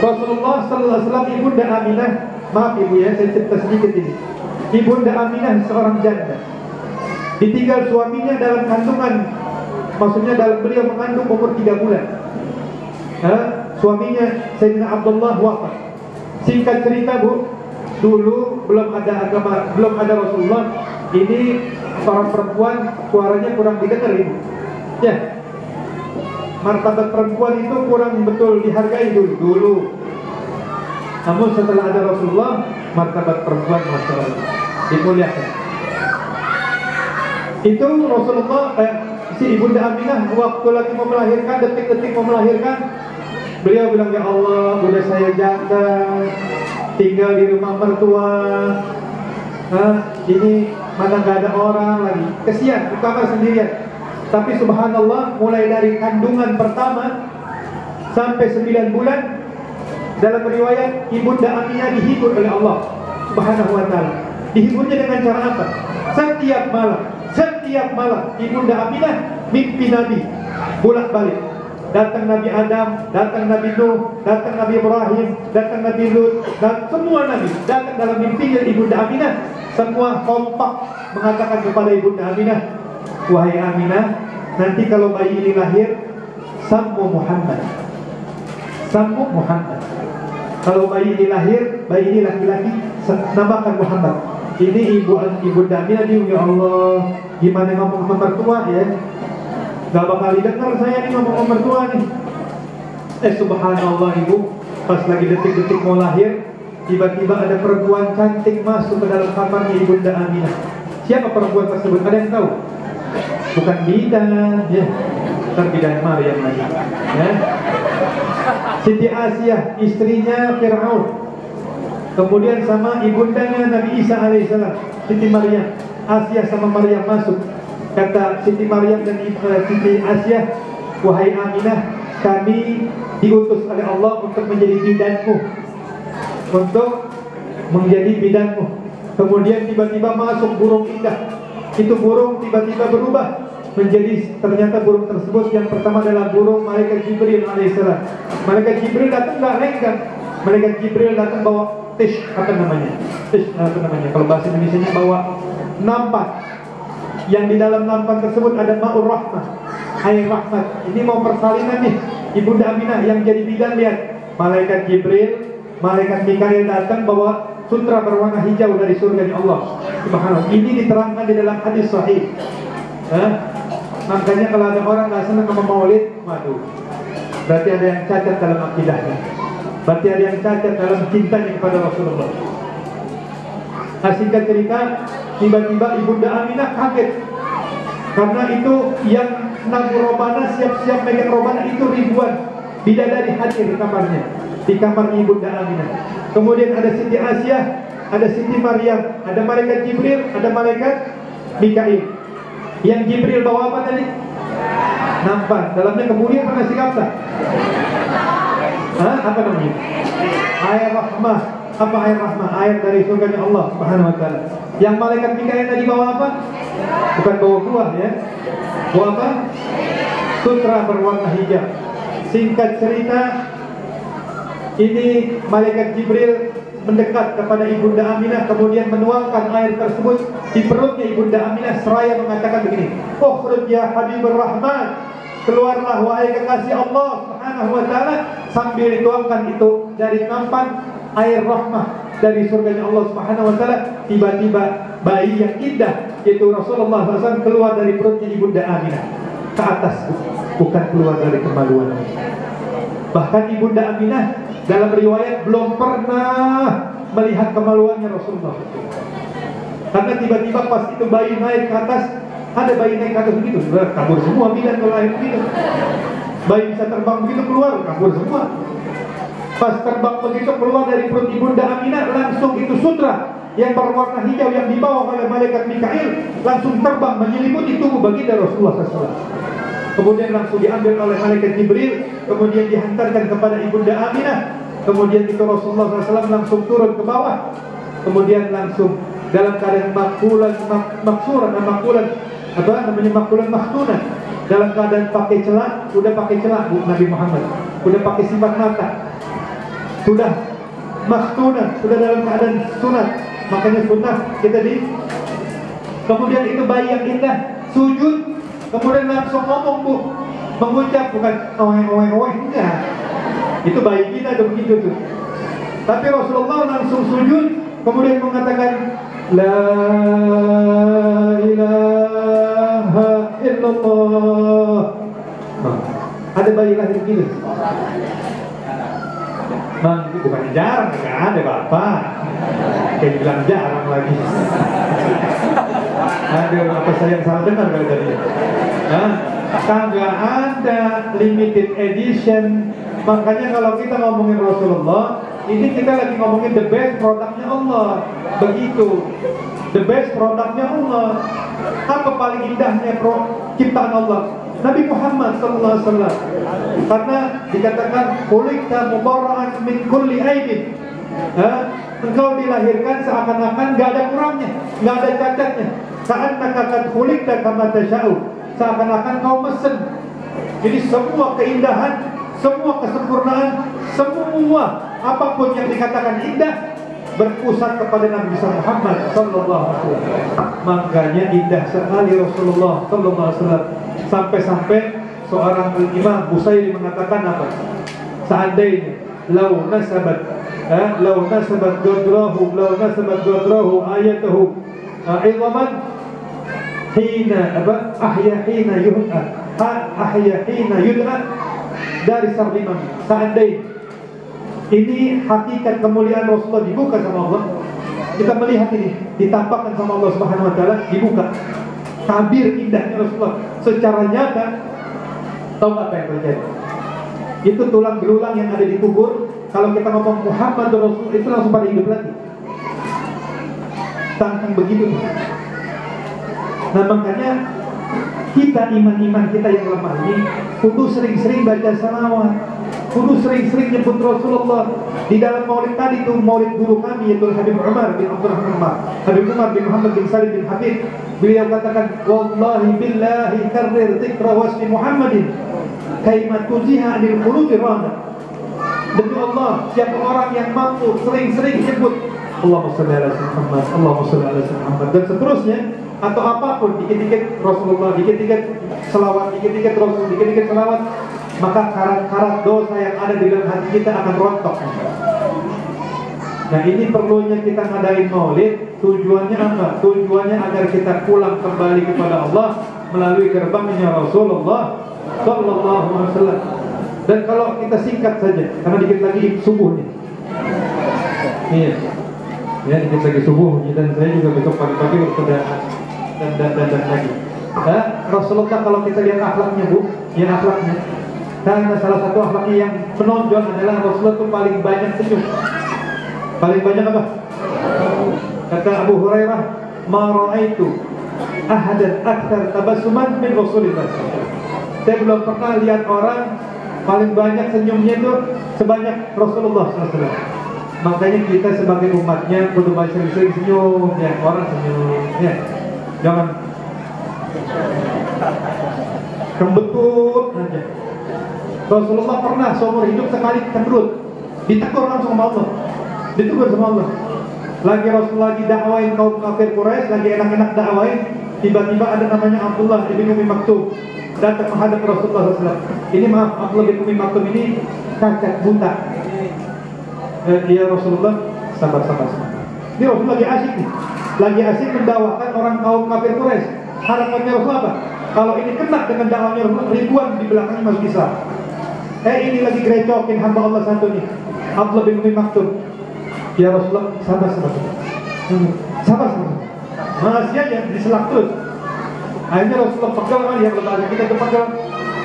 [SPEAKER 2] Rasulullah Sallallahu Alaihi Wasallam, Ibunda Aminah, maaf ibu ya, saya cerita sedikit ini. Ibunda Aminah seorang janda, ditinggal suaminya dalam kandungan, maksudnya dalam beliau mengandung umur 3 bulan. Suaminya Sayyidina Abdullah wafat. Singkat cerita Bu, dulu belum ada agama, belum ada Rasulullah. Ini seorang perempuan suaranya kurang didengar ibu. Ya, martabat perempuan itu kurang betul dihargai dulu. Namun setelah ada Rasulullah, martabat perempuan masya Allah dimuliakan. Itu Rasulullah, si Ibunda Aminah waktu lagi mau melahirkan, detik-detik mau melahirkan, beliau bilang, ya Allah, udah saya janda, tinggal di rumah mertua, ini mana gak ada orang lagi, kesian, di kamar sendirian. Tapi subhanallah, mulai dari kandungan pertama sampai 9 bulan, dalam riwayat Ibunda Aminah dihibur oleh Allah Subhanahu wa Ta'ala. Dihiburnya dengan cara apa? Setiap malam Ibunda Aminah mimpi Nabi bolak-balik. Datang Nabi Adam, datang Nabi Nuh, datang Nabi Ibrahim, datang Nabi Lut, dan semua Nabi datang dalam mimpinya Ibunda Aminah. Semua kompak mengatakan kepada Ibunda Aminah, wahai Aminah, nanti kalau bayi ini lahir, sammu Muhammad. Kalau bayi ini lahir, bayi ini laki-laki, namakan Muhammad. Ini Ibunda Aminah, ya Allah, gimana ngomong sama mertua ya? Gak bakal didengar saya nih ngomong sama mertua nih. Subhanallah ibu, pas lagi detik-detik mau lahir, tiba-tiba ada perempuan cantik masuk ke dalam kamarnya Ibunda Aminah. Siapa perempuan tersebut? Ada yang tahu? Bukan bidan, ya. Bukan bidan Maryam lagi. Ya. Siti Asyah, istrinya Fir'aun. Kemudian sama ibundanya Nabi Isa alaihissalam, Siti Maryam. Asyah sama Maryam masuk. Kata Siti Maryam dan Siti Asyah, wahai Aminah, kami diutus oleh Allah untuk menjadi bidanmu, untuk menjadi bidanmu. Kemudian tiba-tiba masuk burung indah. Itu burung tiba-tiba berubah menjadi, ternyata burung tersebut yang pertama adalah burung malaikat Jibril alaihissalam. Malaikat Jibril datang nggak lengkap. Malaikat Jibril datang bawa tish, apa namanya? Tish, apa namanya? Kalau bahasa Indonesianya bawa nampan. Yang di dalam nampan tersebut ada ma'ur rahmah, air rahmat. Ini mau persalinan nih, Ibunda Aminah yang jadi bidan. Lihat, malaikat Jibril, malaikat Mikail datang bawa sutra berwarna hijau dari surga Allah Subhanahu. Ini diterangkan di dalam hadis sahih. Makanya kalau ada orang nggak senang sama maulid, waduh, berarti ada yang cacat dalam akidahnya. Berarti ada yang cacat dalam cintanya kepada Rasulullah. Singkat cerita, tiba-tiba Ibunda Aminah kaget. Karena itu yang nagu robana, siap-siap megang robana itu ribuan bidadari hadir di kamarnya, di kamar Ibunda Aminah. Kemudian ada Siti Asyah, ada Siti Maryam, ada malaikat Jibril, ada malaikat Mikail. Yang Jibril bawa apa tadi? Nampan. Dalamnya kemudian pernah si kapsa. Apa namanya? Air rahmah. Apa air rahmah? Air dari surganya Allah Subhanahu wa taala. Yang malaikat Mikail tadi bawa apa? Bukan bawa buah ya. Bawa apa? Sutra berwarna hijau. Singkat cerita, ini malaikat Jibril mendekat kepada Ibunda Aminah, kemudian menuangkan air tersebut di perutnya Ibunda Aminah seraya mengatakan begini, "Ukhruj ya Habibur Rahman, keluarlah wahai kekasih Allah Subhanahu wa taala," sambil dituangkan itu dari nampan air rahmah dari surganya Allah Subhanahu wa taala. Tiba-tiba bayi yang indah yaitu Rasulullah SAW keluar dari perutnya Ibunda Aminah ke atas, bukan keluar dari kemaluan. Bahkan Ibunda Aminah dalam riwayat belum pernah melihat kemaluannya Rasulullah. Karena tiba-tiba pas itu bayi naik ke atas, ada bayi naik ke atas begitu, kabur semua bidan kalau air begitu. Bayi bisa terbang begitu keluar, kabur semua. Pas terbang begitu keluar dari perut Ibunda Aminah, langsung itu sutra yang berwarna hijau yang dibawa oleh malaikat Mikail langsung terbang menyelimuti tubuh baginda Rasulullah SAW. Kemudian langsung diambil oleh malaikat Jibril, kemudian dihantarkan kepada Ibunda Aminah. Kemudian itu Rasulullah SAW langsung turun ke bawah, kemudian langsung dalam keadaan makbulan maktunah, dalam keadaan pakai celak, udah pakai celak Bu Nabi Muhammad, udah pakai sifat mata, sudah maktunah, sudah dalam keadaan sunat, makanya sunat kita di. Kemudian itu bayi yang indah sujud. Kemudian langsung ngomong Bu, mengucap, bukan oe enggak. Itu bayi kita ada begitu tuh. Tapi Rasulullah langsung sujud, kemudian mengatakan La ilaha illallah. Ada bayi lahir begitu. Bang, itu bukan jarang, enggak ada Bapak. Kayak bilang jarang lagi. Aduh, apa saya yang salah dengar kali tadi? Kagak ada limited edition. Makanya kalau kita ngomongin Rasulullah, ini kita lagi ngomongin the best produknya Allah. Begitu, the best produknya Allah. Apa paling indahnya ciptaan Allah? Nabi Muhammad SAW. Karena dikatakan khuliqta mubarra'an min kulli aibin. Engkau dilahirkan seakan-akan gak ada kurangnya, gak ada cacatnya. Ka'annaka qad khuliqta kama tasha'u. Seakan-akan kau mesen. Jadi semua keindahan, semua kesempurnaan, semua apapun yang dikatakan indah berpusat kepada Nabi Muhammad sallallahu alaihi wasallam. Makanya indah sekali Rasulullah sallallahu alaihi wasallam. Sampai-sampai seorang imam Busairi mengatakan apa? Seandainya lau nasabat gadrahu ayatahu idhaman hina ahya hina yud'a dari sarliman. Seandainya Ini hakikat kemuliaan Rasulullah dibuka sama Allah. Kita melihat ini ditampakkan sama Allah Subhanahu wa taala, dibuka. Tabir indahnya Rasulullah secara nyata. Tahu apa yang terjadi? Itu tulang belulang yang ada di kubur. Kalau kita ngomong Muhammad Rasul, itu langsung pada hidup lagi. Tantang begitu. Nah makanya kita iman-iman kita yang lemah ini kudu sering-sering baca salawat, kudu sering-sering nyebut Rasulullah. Di dalam maulid tadi itu maulid guru kami yaitu Habib Umar bin Abdurrahman, Habib Umar bin Muhammad bin Salim bin Habib. Beliau katakan, wallahi billahi karrir dzikra wasmi Muhammadin kaimat tuziha anil qulubi rana. Demi Allah, siapa orang yang mampu sering-sering nyebut Allahumma shalli ala Muhammad, Allahumma shalli ala Muhammad, dan seterusnya, atau apapun, dikit-dikit Rasulullah, dikit-dikit selawat, dikit-dikit Rasul, dikit-dikit selawat, maka karat-karat dosa yang ada di dalam hati kita akan rontok. Nah ini perlunya kita ngadain maulid. Tujuannya apa? Tujuannya agar kita pulang kembali kepada Allah melalui gerbangnya Rasulullah Sallallahu Alaihi Wasallam. Dan kalau kita singkat saja, karena dikit lagi subuh nih. Iya. Ya, dikit lagi subuh, dan saya juga besok pagi-pagi sudah dan lagi. Nah, Rasulullah kalau kita lihat akhlaknya Bu, ya akhlaknya. Karena salah satu akhlaknya yang menonjol adalah Rasulullah itu paling banyak senyum. Paling banyak apa? Kata Abu Hurairah, "Ma ra'aitu ahadan aktsar tabassuman min Rasulillah." Saya belum pernah lihat orang paling banyak senyumnya itu sebanyak Rasulullah SAW. Makanya kita sebagai umatnya kudu sering-sering senyum, ya orang senyum, ya jangan kembetut aja. Rasulullah pernah seumur hidup sekali cemberut, ditegur langsung sama Allah, ditegur sama Allah. Lagi Rasulullah lagi dakwain kaum kafir Quraisy, lagi enak-enak dakwain, tiba-tiba ada namanya Abdullah bin Umi Maktum datang menghadap Rasulullah SAW. Ini maaf, Abdullah bin Umi Maktum ini cacat buta. Dia Rasulullah sabar. Ini Rasulullah lagi asik nih, lagi asik mendakwakan orang kaum kafir Quraisy. Harapannya Rasulullah apa? Kalau ini kena dengan dakwahnya Rasulullah, ribuan di belakangnya masuk Islam. Ini lagi grecokin hamba Allah satu nih, Abdullah bin Umi Maktum. Ya Rasulullah, sabar. Masih aja diselak terus. Akhirnya Rasulullah pegal kali yang bahasa kita itu pegal.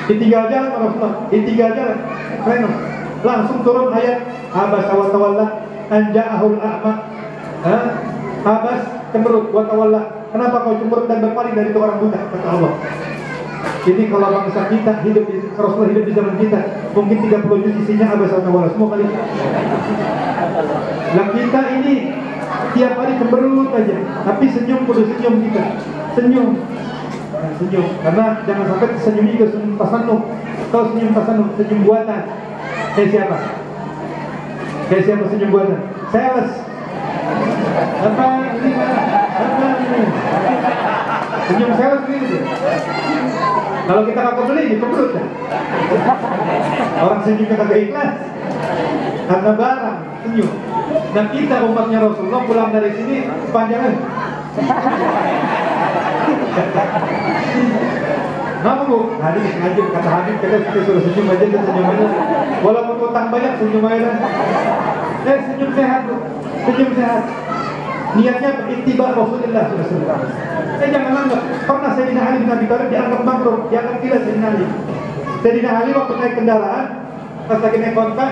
[SPEAKER 2] Ditinggal jalan Rasulullah, ditinggal jalan. Langsung turun ayat Abas wa tawalla an ja'ahul a'ma. Abas cemberut wa tawalla. Kenapa kau cemberut dan berpaling dari itu orang buta? Kata Allah. Ini kalau bangsa kita hidup di Rasulullah hidup di zaman kita, mungkin 30 juz isinya Abas wa tawalla semua kali. Lah kita ini tiap hari cemberut aja, tapi senyum kudu senyum kita. Senyum. Karena jangan sampai senyum juga senyum tasannuh. Kalau senyum tasannuh, senyum buatan. Kayak siapa? Kayak siapa senyum buatan? Sales. Apa ini? Senyum sales gitu. Kalau kita nggak beli, dicemberut ya. Orang senyum kita gak ikhlas karena barang senyum. Dan kita umatnya Rasulullah pulang dari sini panjangan. Kenapa Bu? Hadis ngajib, kata Habib kita suruh senyum aja, senyum aja. Walaupun utang banyak senyum aja. Senyum sehat Bu, senyum sehat. Niatnya ittiba Rasulullah SAW. Jangan anggap, pernah Sayyidina Ali bin Abi Thalib dianggap makruh, dianggap gila Sayyidina Ali. Sayyidina Ali waktu naik kendaraan, pas lagi naik kontak,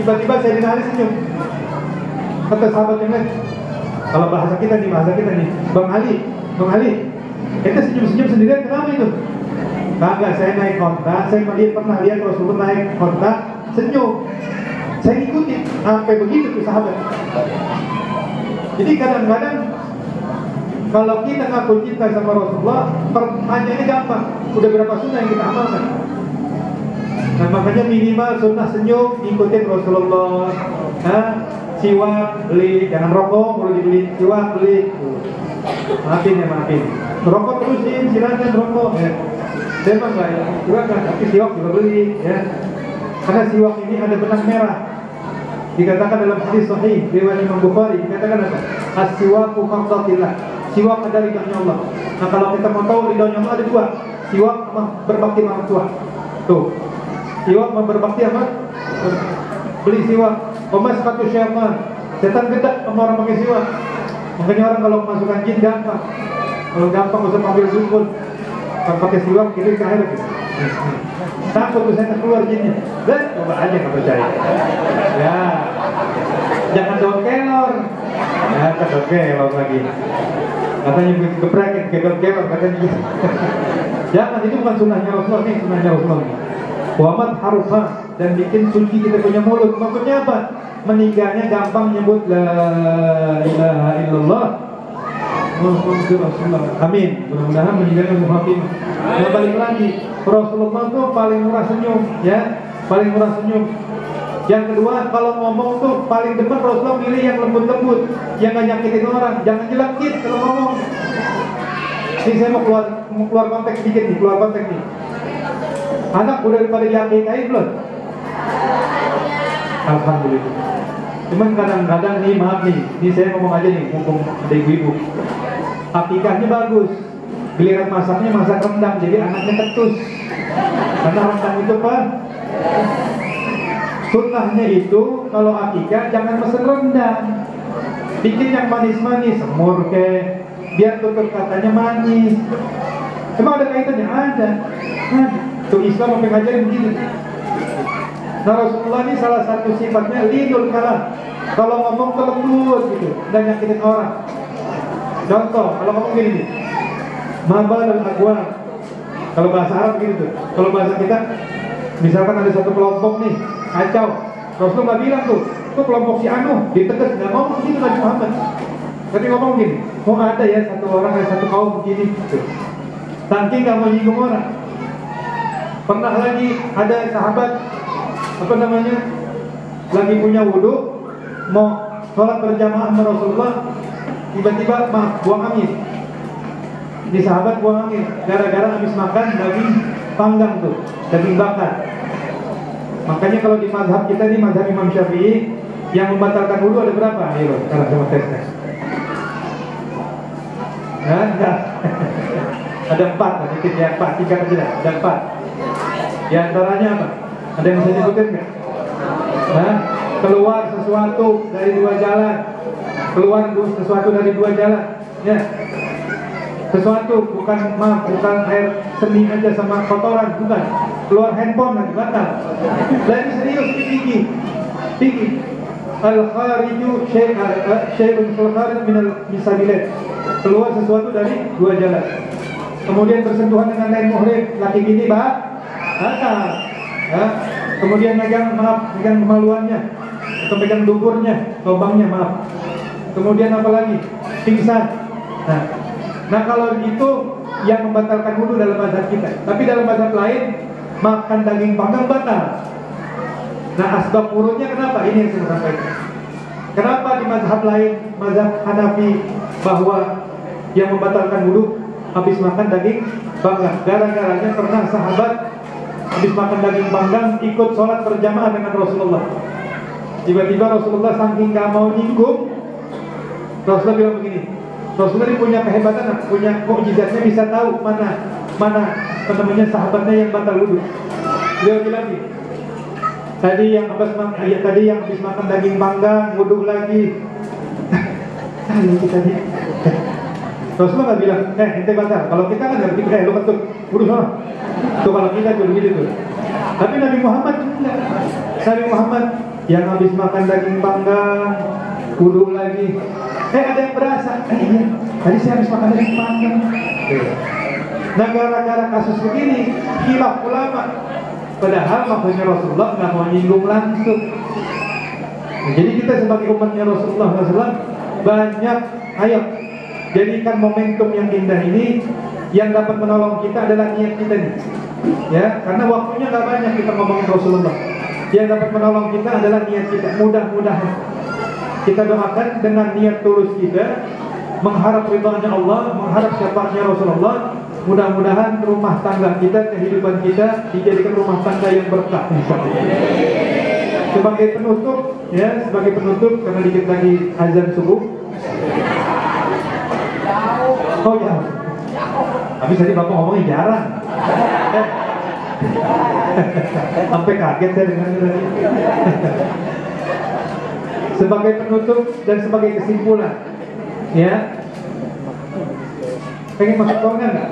[SPEAKER 2] tiba-tiba Sayyidina Ali senyum. Kata sahabat yang lain, kalau bahasa kita nih, Bang Ali, kita senyum-senyum sendirian, kenapa itu? Kagak, saya naik kontak, saya pernah lihat Rasulullah naik kontak, senyum. Saya ikutin, sampai begitu tuh sahabat. Jadi kadang-kadang kalau kita ngaku cinta sama Rasulullah, pertanyaannya gampang. Udah berapa sunnah yang kita amalkan? Nah makanya minimal sunnah senyum, ikutin Rasulullah. Siwak beli, jangan rokok, kalau dibeli siwak beli. Maafin. Rokok terusin, silakan rokok. Ya. Saya mah nggak ya, silakan, tapi siwak juga beli. Ya. Karena siwak ini ada benang merah. Dikatakan dalam hadis sahih riwayat Imam Bukhari, dikatakan apa? As-siwaku mardatillah. Siwak ada ridhonya Allah. Nah kalau kita mau tahu ridhonya Allah ada dua. Siwak sama berbakti sama tua. Tuh. Siwak sama berbakti apa? beli siwak. Oma sepatu syaitan. Setan gedak sama orang pakai siwak. Makanya orang kalau masukkan jin gampang. Kalau gampang usah panggil dukun. Kalau pakai siwak gitu ke air gitu. Takut tuh setan keluar jinnya. Dan coba aja nggak percaya. Ya, jangan daun kelor. Ya, daun kelor lagi. Katanya begitu geprakin ke daun kelor katanya. Jangan, itu bukan sunnahnya Rasulullah, ini sunnahnya Rasulullah. Muhammad harufah dan bikin suci kita punya mulut. Maksudnya apa? Meninggalnya gampang nyebut la ilaha illallah Muhammadur Rasulullah. Amin. Mudah-mudahan meninggalnya Muhammad. Nah, balik lagi, Rasulullah tuh paling murah senyum, ya, paling murah senyum. Yang kedua, kalau ngomong tuh paling demen Rasulullah pilih yang lembut-lembut, yang gak nyakitin orang, jangan jelekit kalau ngomong. Ini saya mau keluar konteks sedikit nih, keluar konteks nih. Anak udah pada diakikain belum? Alhamdulillah. Cuman kadang-kadang nih, maaf nih, ini saya ngomong aja nih, mumpung ada ibu-ibu. Akikahnya bagus, giliran masaknya masak rendang, jadi anaknya ketus. Karena rendang itu apa? Sunnahnya itu kalau akikah jangan mesen rendang, bikin yang manis-manis, semur ke, biar tutur katanya manis. Emang ada kaitannya? Ada. Tuh Islam mau ngajarin begini. Nah, Rasulullah ini salah satu sifatnya lidul kalam. Kalau ngomong kelembut gitu, dan nyakitin orang. Contoh, kalau ngomong gini nih, mabal dan agwar. Kalau bahasa Arab gitu tuh. Kalau bahasa kita, misalkan ada satu kelompok nih, kacau. Rasulullah nggak bilang tuh kelompok si Anu, ditegas, nggak ngomong gitu Nabi Muhammad. Tapi ngomong gini, mau ada ya satu orang, ada satu kaum begini. Saking nggak mau nyinggung orang. Pernah lagi ada sahabat, apa namanya, lagi punya wudhu, mau sholat berjamaah sama Rasulullah, tiba-tiba buang angin. Ini sahabat buang angin, gara-gara habis makan daging panggang tuh, daging bakar. Makanya kalau di mazhab kita nih, mazhab Imam Syafi'i, yang membatalkan wudhu ada berapa? Ayo, sekarang sama tes. Enggak. Ada 4, sedikit ya, 4, 3 aja, ada 4. Di antaranya apa? Ada yang bisa disebutin nggak? Nah, keluar sesuatu dari 2 jalan. Keluar sesuatu dari 2 jalan. Ya. Sesuatu bukan air seni aja sama kotoran, bukan. Keluar handphone nanti batal. Lagi serius tinggi. Al-khariju syai'un al-kharij minal misabilat. Keluar sesuatu dari 2 jalan. Kemudian bersentuhan dengan lain muhrim, laki bini batal. Ya. Kemudian megang kemaluannya, atau megang duburnya, lubangnya, maaf. Kemudian apa lagi? Pingsan. Nah kalau itu yang membatalkan wudhu dalam mazhab kita. Tapi dalam mazhab lain, makan daging panggang batal. Nah, asbab urutnya kenapa? Ini yang saya sampaikan. Kenapa di mazhab lain, mazhab Hanafi, bahwa yang membatalkan wudhu habis makan daging panggang? Gara-garanya pernah sahabat habis makan daging panggang ikut sholat berjamaah dengan Rasulullah. Tiba-tiba Rasulullah saking gak mau nyinggung, Rasulullah bilang begini. Rasulullah ini punya kehebatan, punya mukjizatnya, bisa tahu mana sahabatnya yang batal wudhu. Beliau bilang gini, tadi yang habis makan daging panggang wudhu lagi. Tadi Rasulullah nggak bilang, ente batal. Kalau kita kan nggak gitu, lu betul wudhu sana. Tuh kalau kita tuh begitu tuh. Tapi Nabi Muhammad enggak. Nabi Muhammad yang habis makan daging panggang wudhu lagi. Ada yang berasa, iya, tadi saya habis makan daging panggang. Nah, gara-gara kasus begini, khilaf ulama. Padahal maksudnya Rasulullah nggak mau nyinggung langsung. Nah, jadi kita sebagai umatnya Rasulullah SAW banyak, ayo jadikan momentum yang indah ini. Yang dapat menolong kita adalah niat kita nih, ya, karena waktunya nggak banyak kita ngomongin Rasulullah. Yang dapat menolong kita adalah niat kita. Mudah-mudahan kita doakan dengan niat tulus kita, mengharap ridhonya Allah, mengharap syafaatnya Rasulullah. Mudah-mudahan rumah tangga kita, kehidupan kita dijadikan rumah tangga yang berkah, insyaallah. Sebagai penutup, karena dikit lagi azan subuh. Oh ya, habis tadi Bapak ngomongnya jarang. Sampai kaget saya dengarnya tadi. sebagai penutup dan sebagai kesimpulan, ya, pengen masuk surga nggak?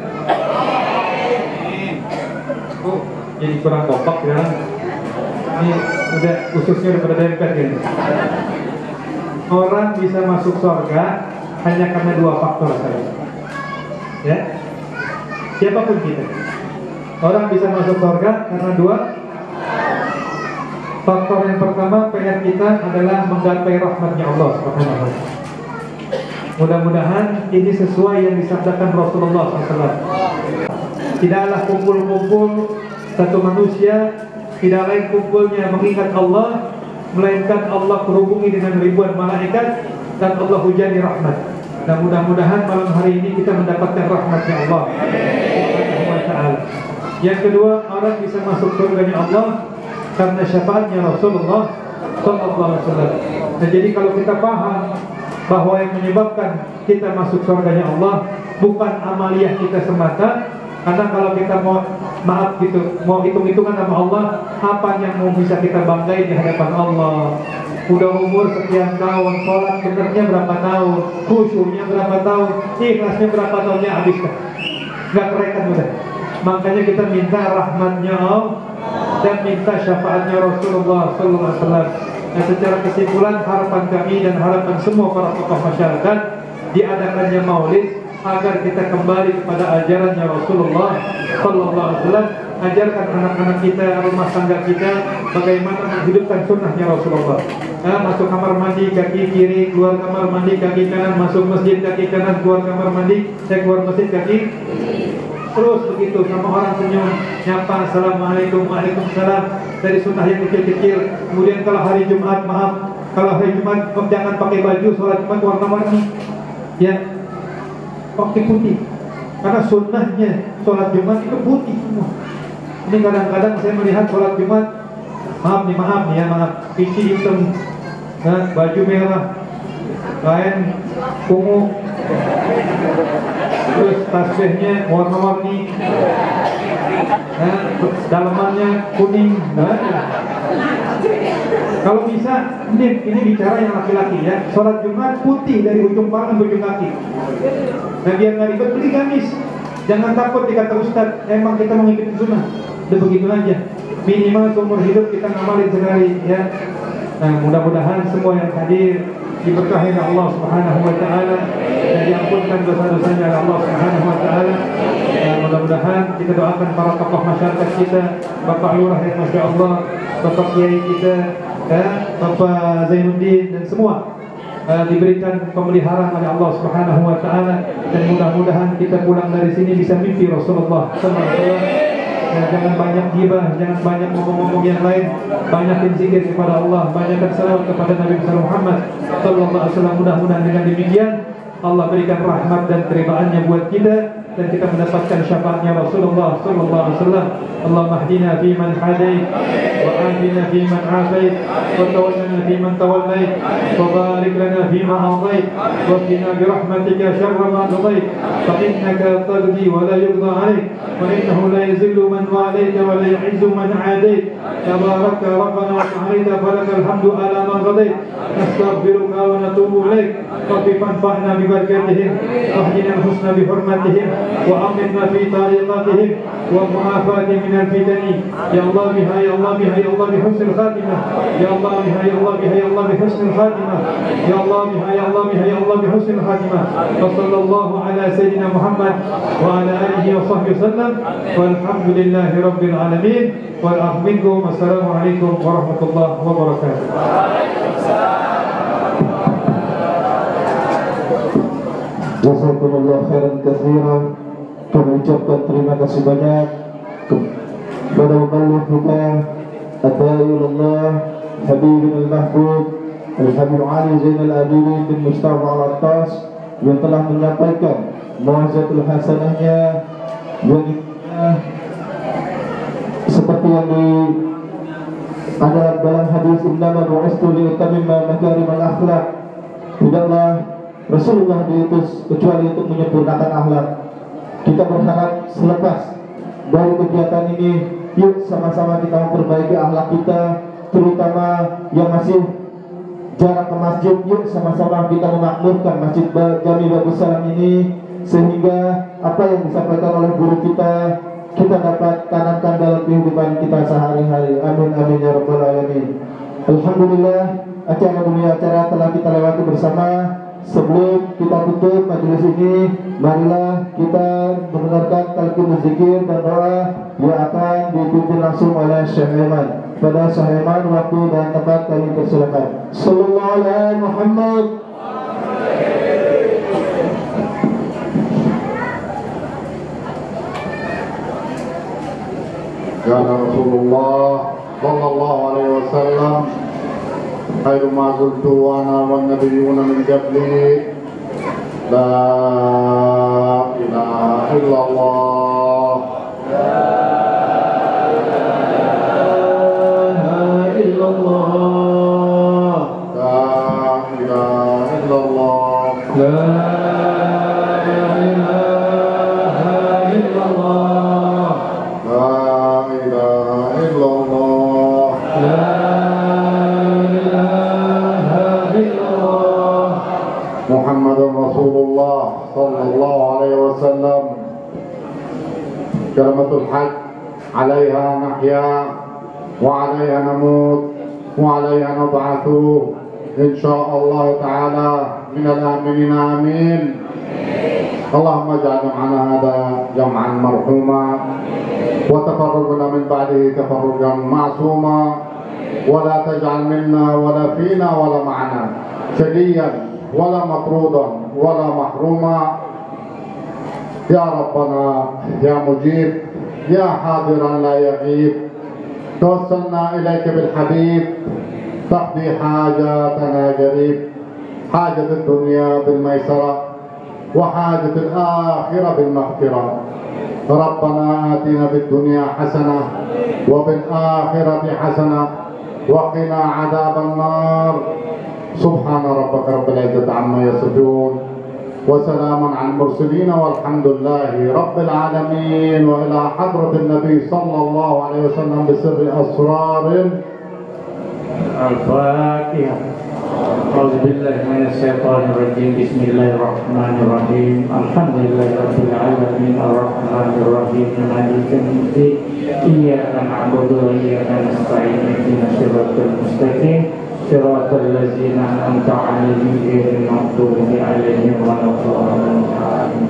[SPEAKER 2] Oh, jadi kurang kompak ya. Ini udah ususnya udah pada dempet gitu. Orang bisa masuk surga hanya karena dua faktor saja. Ya, siapapun kita, orang bisa masuk surga karena dua faktor. Yang pertama, PR kita adalah menggapai rahmatnya Allah Subhanahu wa Ta'ala. Mudah-mudahan ini sesuai yang disabdakan Rasulullah SAW. Tidaklah kumpul-kumpul satu manusia, tidak lain kumpulnya mengingat Allah, melainkan Allah berhubungi dengan ribuan malaikat dan Allah hujani rahmat. Dan mudah-mudahan malam hari ini kita mendapatkan rahmatnya Allah Subhanahu wa Ta'ala. Yang kedua, orang bisa masuk surganya Allah karena syafaatnya Rasulullah SAW. Nah, jadi kalau kita paham bahwa yang menyebabkan kita masuk surganya Allah bukan amaliyah kita semata, karena kalau kita mau maaf gitu, mau hitung-hitungan sama Allah, apa yang mau bisa kita banggain di hadapan Allah? Udah umur sekian tahun, sholat benernya berapa tahun, khusyuknya berapa tahun, ikhlasnya berapa tahunnya habis kan? Gak keren udah. Makanya kita minta rahmatnya Allah dan minta syafaatnya Rasulullah SAW. Dan secara kesimpulan, harapan kami dan harapan semua para tokoh masyarakat diadakannya maulid agar kita kembali kepada ajarannya Rasulullah SAW. Ajarkan anak-anak kita, rumah tangga kita bagaimana menghidupkan sunnahnya Rasulullah. Masuk kamar mandi kaki kiri, keluar kamar mandi kaki kanan, masuk masjid kaki kanan, keluar kamar mandi, keluar masjid kaki. Terus begitu, sama orang senyum, nyapa, assalamualaikum, waalaikumsalam, dari sunnah yang kecil-kecil. Kemudian kalau hari Jumat, maaf, kalau hari Jumat jangan pakai baju sholat Jumat warna-warni, ya, pakai putih. Karena sunnahnya sholat Jumat itu putih semua. Ini kadang-kadang saya melihat sholat Jumat, maaf nih ya, maaf, peci hitam, baju merah, kain ungu, terus tasbihnya warna-warni, dalamannya kuning. Kalau bisa, ini bicara yang laki-laki ya, sholat Jumat putih dari ujung kepala sampai ujung kaki. Nah, biar nggak ribet, beli gamis. Jangan takut dikata Ustadz, emang kita mengikuti sunnah. Udah begitu aja. Minimal seumur hidup kita ngamalin sekali ya. Nah, mudah-mudahan semua yang hadir diberkahi oleh Allah Subhanahu wa Ta'ala dan diampunkan dosa-dosanya oleh Allah Subhanahu wa Ta'ala. Mudah-mudahan kita doakan para tokoh masyarakat kita, Bapak Lurah yang Masya Allah, Bapak Kiai kita, Bapak Zainuddin dan semua diberikan pemeliharaan oleh Allah Subhanahu wa Ta'ala, dan mudah-mudahan kita pulang dari sini bisa mimpi Rasulullah SAW. Jangan banyak ghibah, jangan banyak ngomong-ngomong yang lain, banyakin zikir kepada Allah, banyakkan salawat kepada Nabi Muhammad sallallahu alaihi wasallam. Mudah-mudahan dengan demikian Allah berikan rahmat dan keridhaannya buat kita dan kita mendapatkan syafaatnya Rasulullah sallallahu alaihi wasallam. Allahumma hdina fi man hadait wa afina fi man afait wa tawallana fi man tawallait wa barik lana fi ma a'tait wa qina bi rahmatika syarra ma qadait fa innaka taqdi wa la yuqda 'alaik wa innahu la yuzillu man walayta wa la yu'izzu man 'adait tabarakta rabbana wa ta'ala falakal hamdu ala ma qadait nastaghfiruka wa natubu ilaik wa fanfa'na bi barakatihim wa hdina al-husna bi hurmatihim wa amina fi tariqatihim wa mu'afati min al-fitani ya Allah biha ya Allah biha ya Allah bi husnil khatimah ya Allah biha ya Allah biha ya Allah bi husnil khatimah ya Allah biha ya Allah biha ya Allah bi husnil khatimah wa sallallahu ala sayyidina Muhammad wa ala alihi wa sahbihi wasallam walhamdulillahi rabbil alamin wal akhminkum. Assalamualaikum warahmatullahi wabarakatuh.
[SPEAKER 1] Jazakumullah khairan katsiran. Kami ucapkan terima kasih banyak kepada muallif kita Atayullah Habibul Mahbub Al-Habib Ali Zainal Abidin bin Mustafa Al-Attas yang telah menyampaikan mau'izatul hasanahnya yang seperti yang ada dalam hadis innama bu'istu liutammima makarimal akhlaq. Tidaklah Rasulullah diutus kecuali untuk menyempurnakan akhlak. Kita berharap selepas dari kegiatan ini, yuk sama-sama kita memperbaiki akhlak kita, terutama yang masih jarak ke masjid. Yuk sama-sama kita memakmurkan Masjid Jami Babus Salam ini, sehingga apa yang disampaikan oleh guru kita dapat tanamkan dalam kehidupan kita sehari-hari. Amin amin ya rabbal alamin. Alhamdulillah, acara demi acara telah kita lewati bersama. Sebelum kita tutup majelis ini, marilah kita mendengarkan talqin zikir dan doa yang akan dipimpin langsung oleh Syekh Aiman. Pada Syekh Aiman, waktu dan tempat kami persilakan. Sallallahu alaihi Muhammad.
[SPEAKER 3] Kana Rasulullah sallallahu alaihi wasallam khairu ma qultu ana wan nabiyyuna min qabli la ilaha illallah la ilaha illallah la ilaha illallah la Rasulullah sallallahu alaihi wasallam. Kalimatul haq 'alaiha nahya wa 'alaiha namut wa 'alaiha nab'athu insyaallah ta'ala min al-aminin amin. Allahumma ij'al jam'ana hadha jam'an marhuma wa tafarraqna min ba'dihi tafarruqan ma'suma wa la taj'al minna wa la fina wa la ma'ana shaqiyan ولا مطرودا ولا محروما يا ربنا يا مجيب يا حاضرا لا يغيب توسلنا إليك بالحبيب تقضي حاجاتنا قريب حاجة الدنيا بالميسرة وحاجة الآخرة بالمغفرة ربنا آتنا في الدنيا حسنة وبالآخرة حسنة وقنا عذاب النار سبحان ربك رب العزة عما يصفون وسلام على المرسلين والحمد لله رب العالمين. وإلى حضرة النبي صلى الله عليه وسلم بسر أسرار
[SPEAKER 4] الفاتحة. أعوذ بالله من الشيطان الرجيم. بسم الله الرحمن الرحيم. الحمد لله رب العالمين الرحمن الرحيم مالك يوم الدين إياك نعبد وإياك نستعين اهدنا الصراط المستقيم صراط الذين أنعمت عليهم غير المغضوب عليهم ولا الضالين.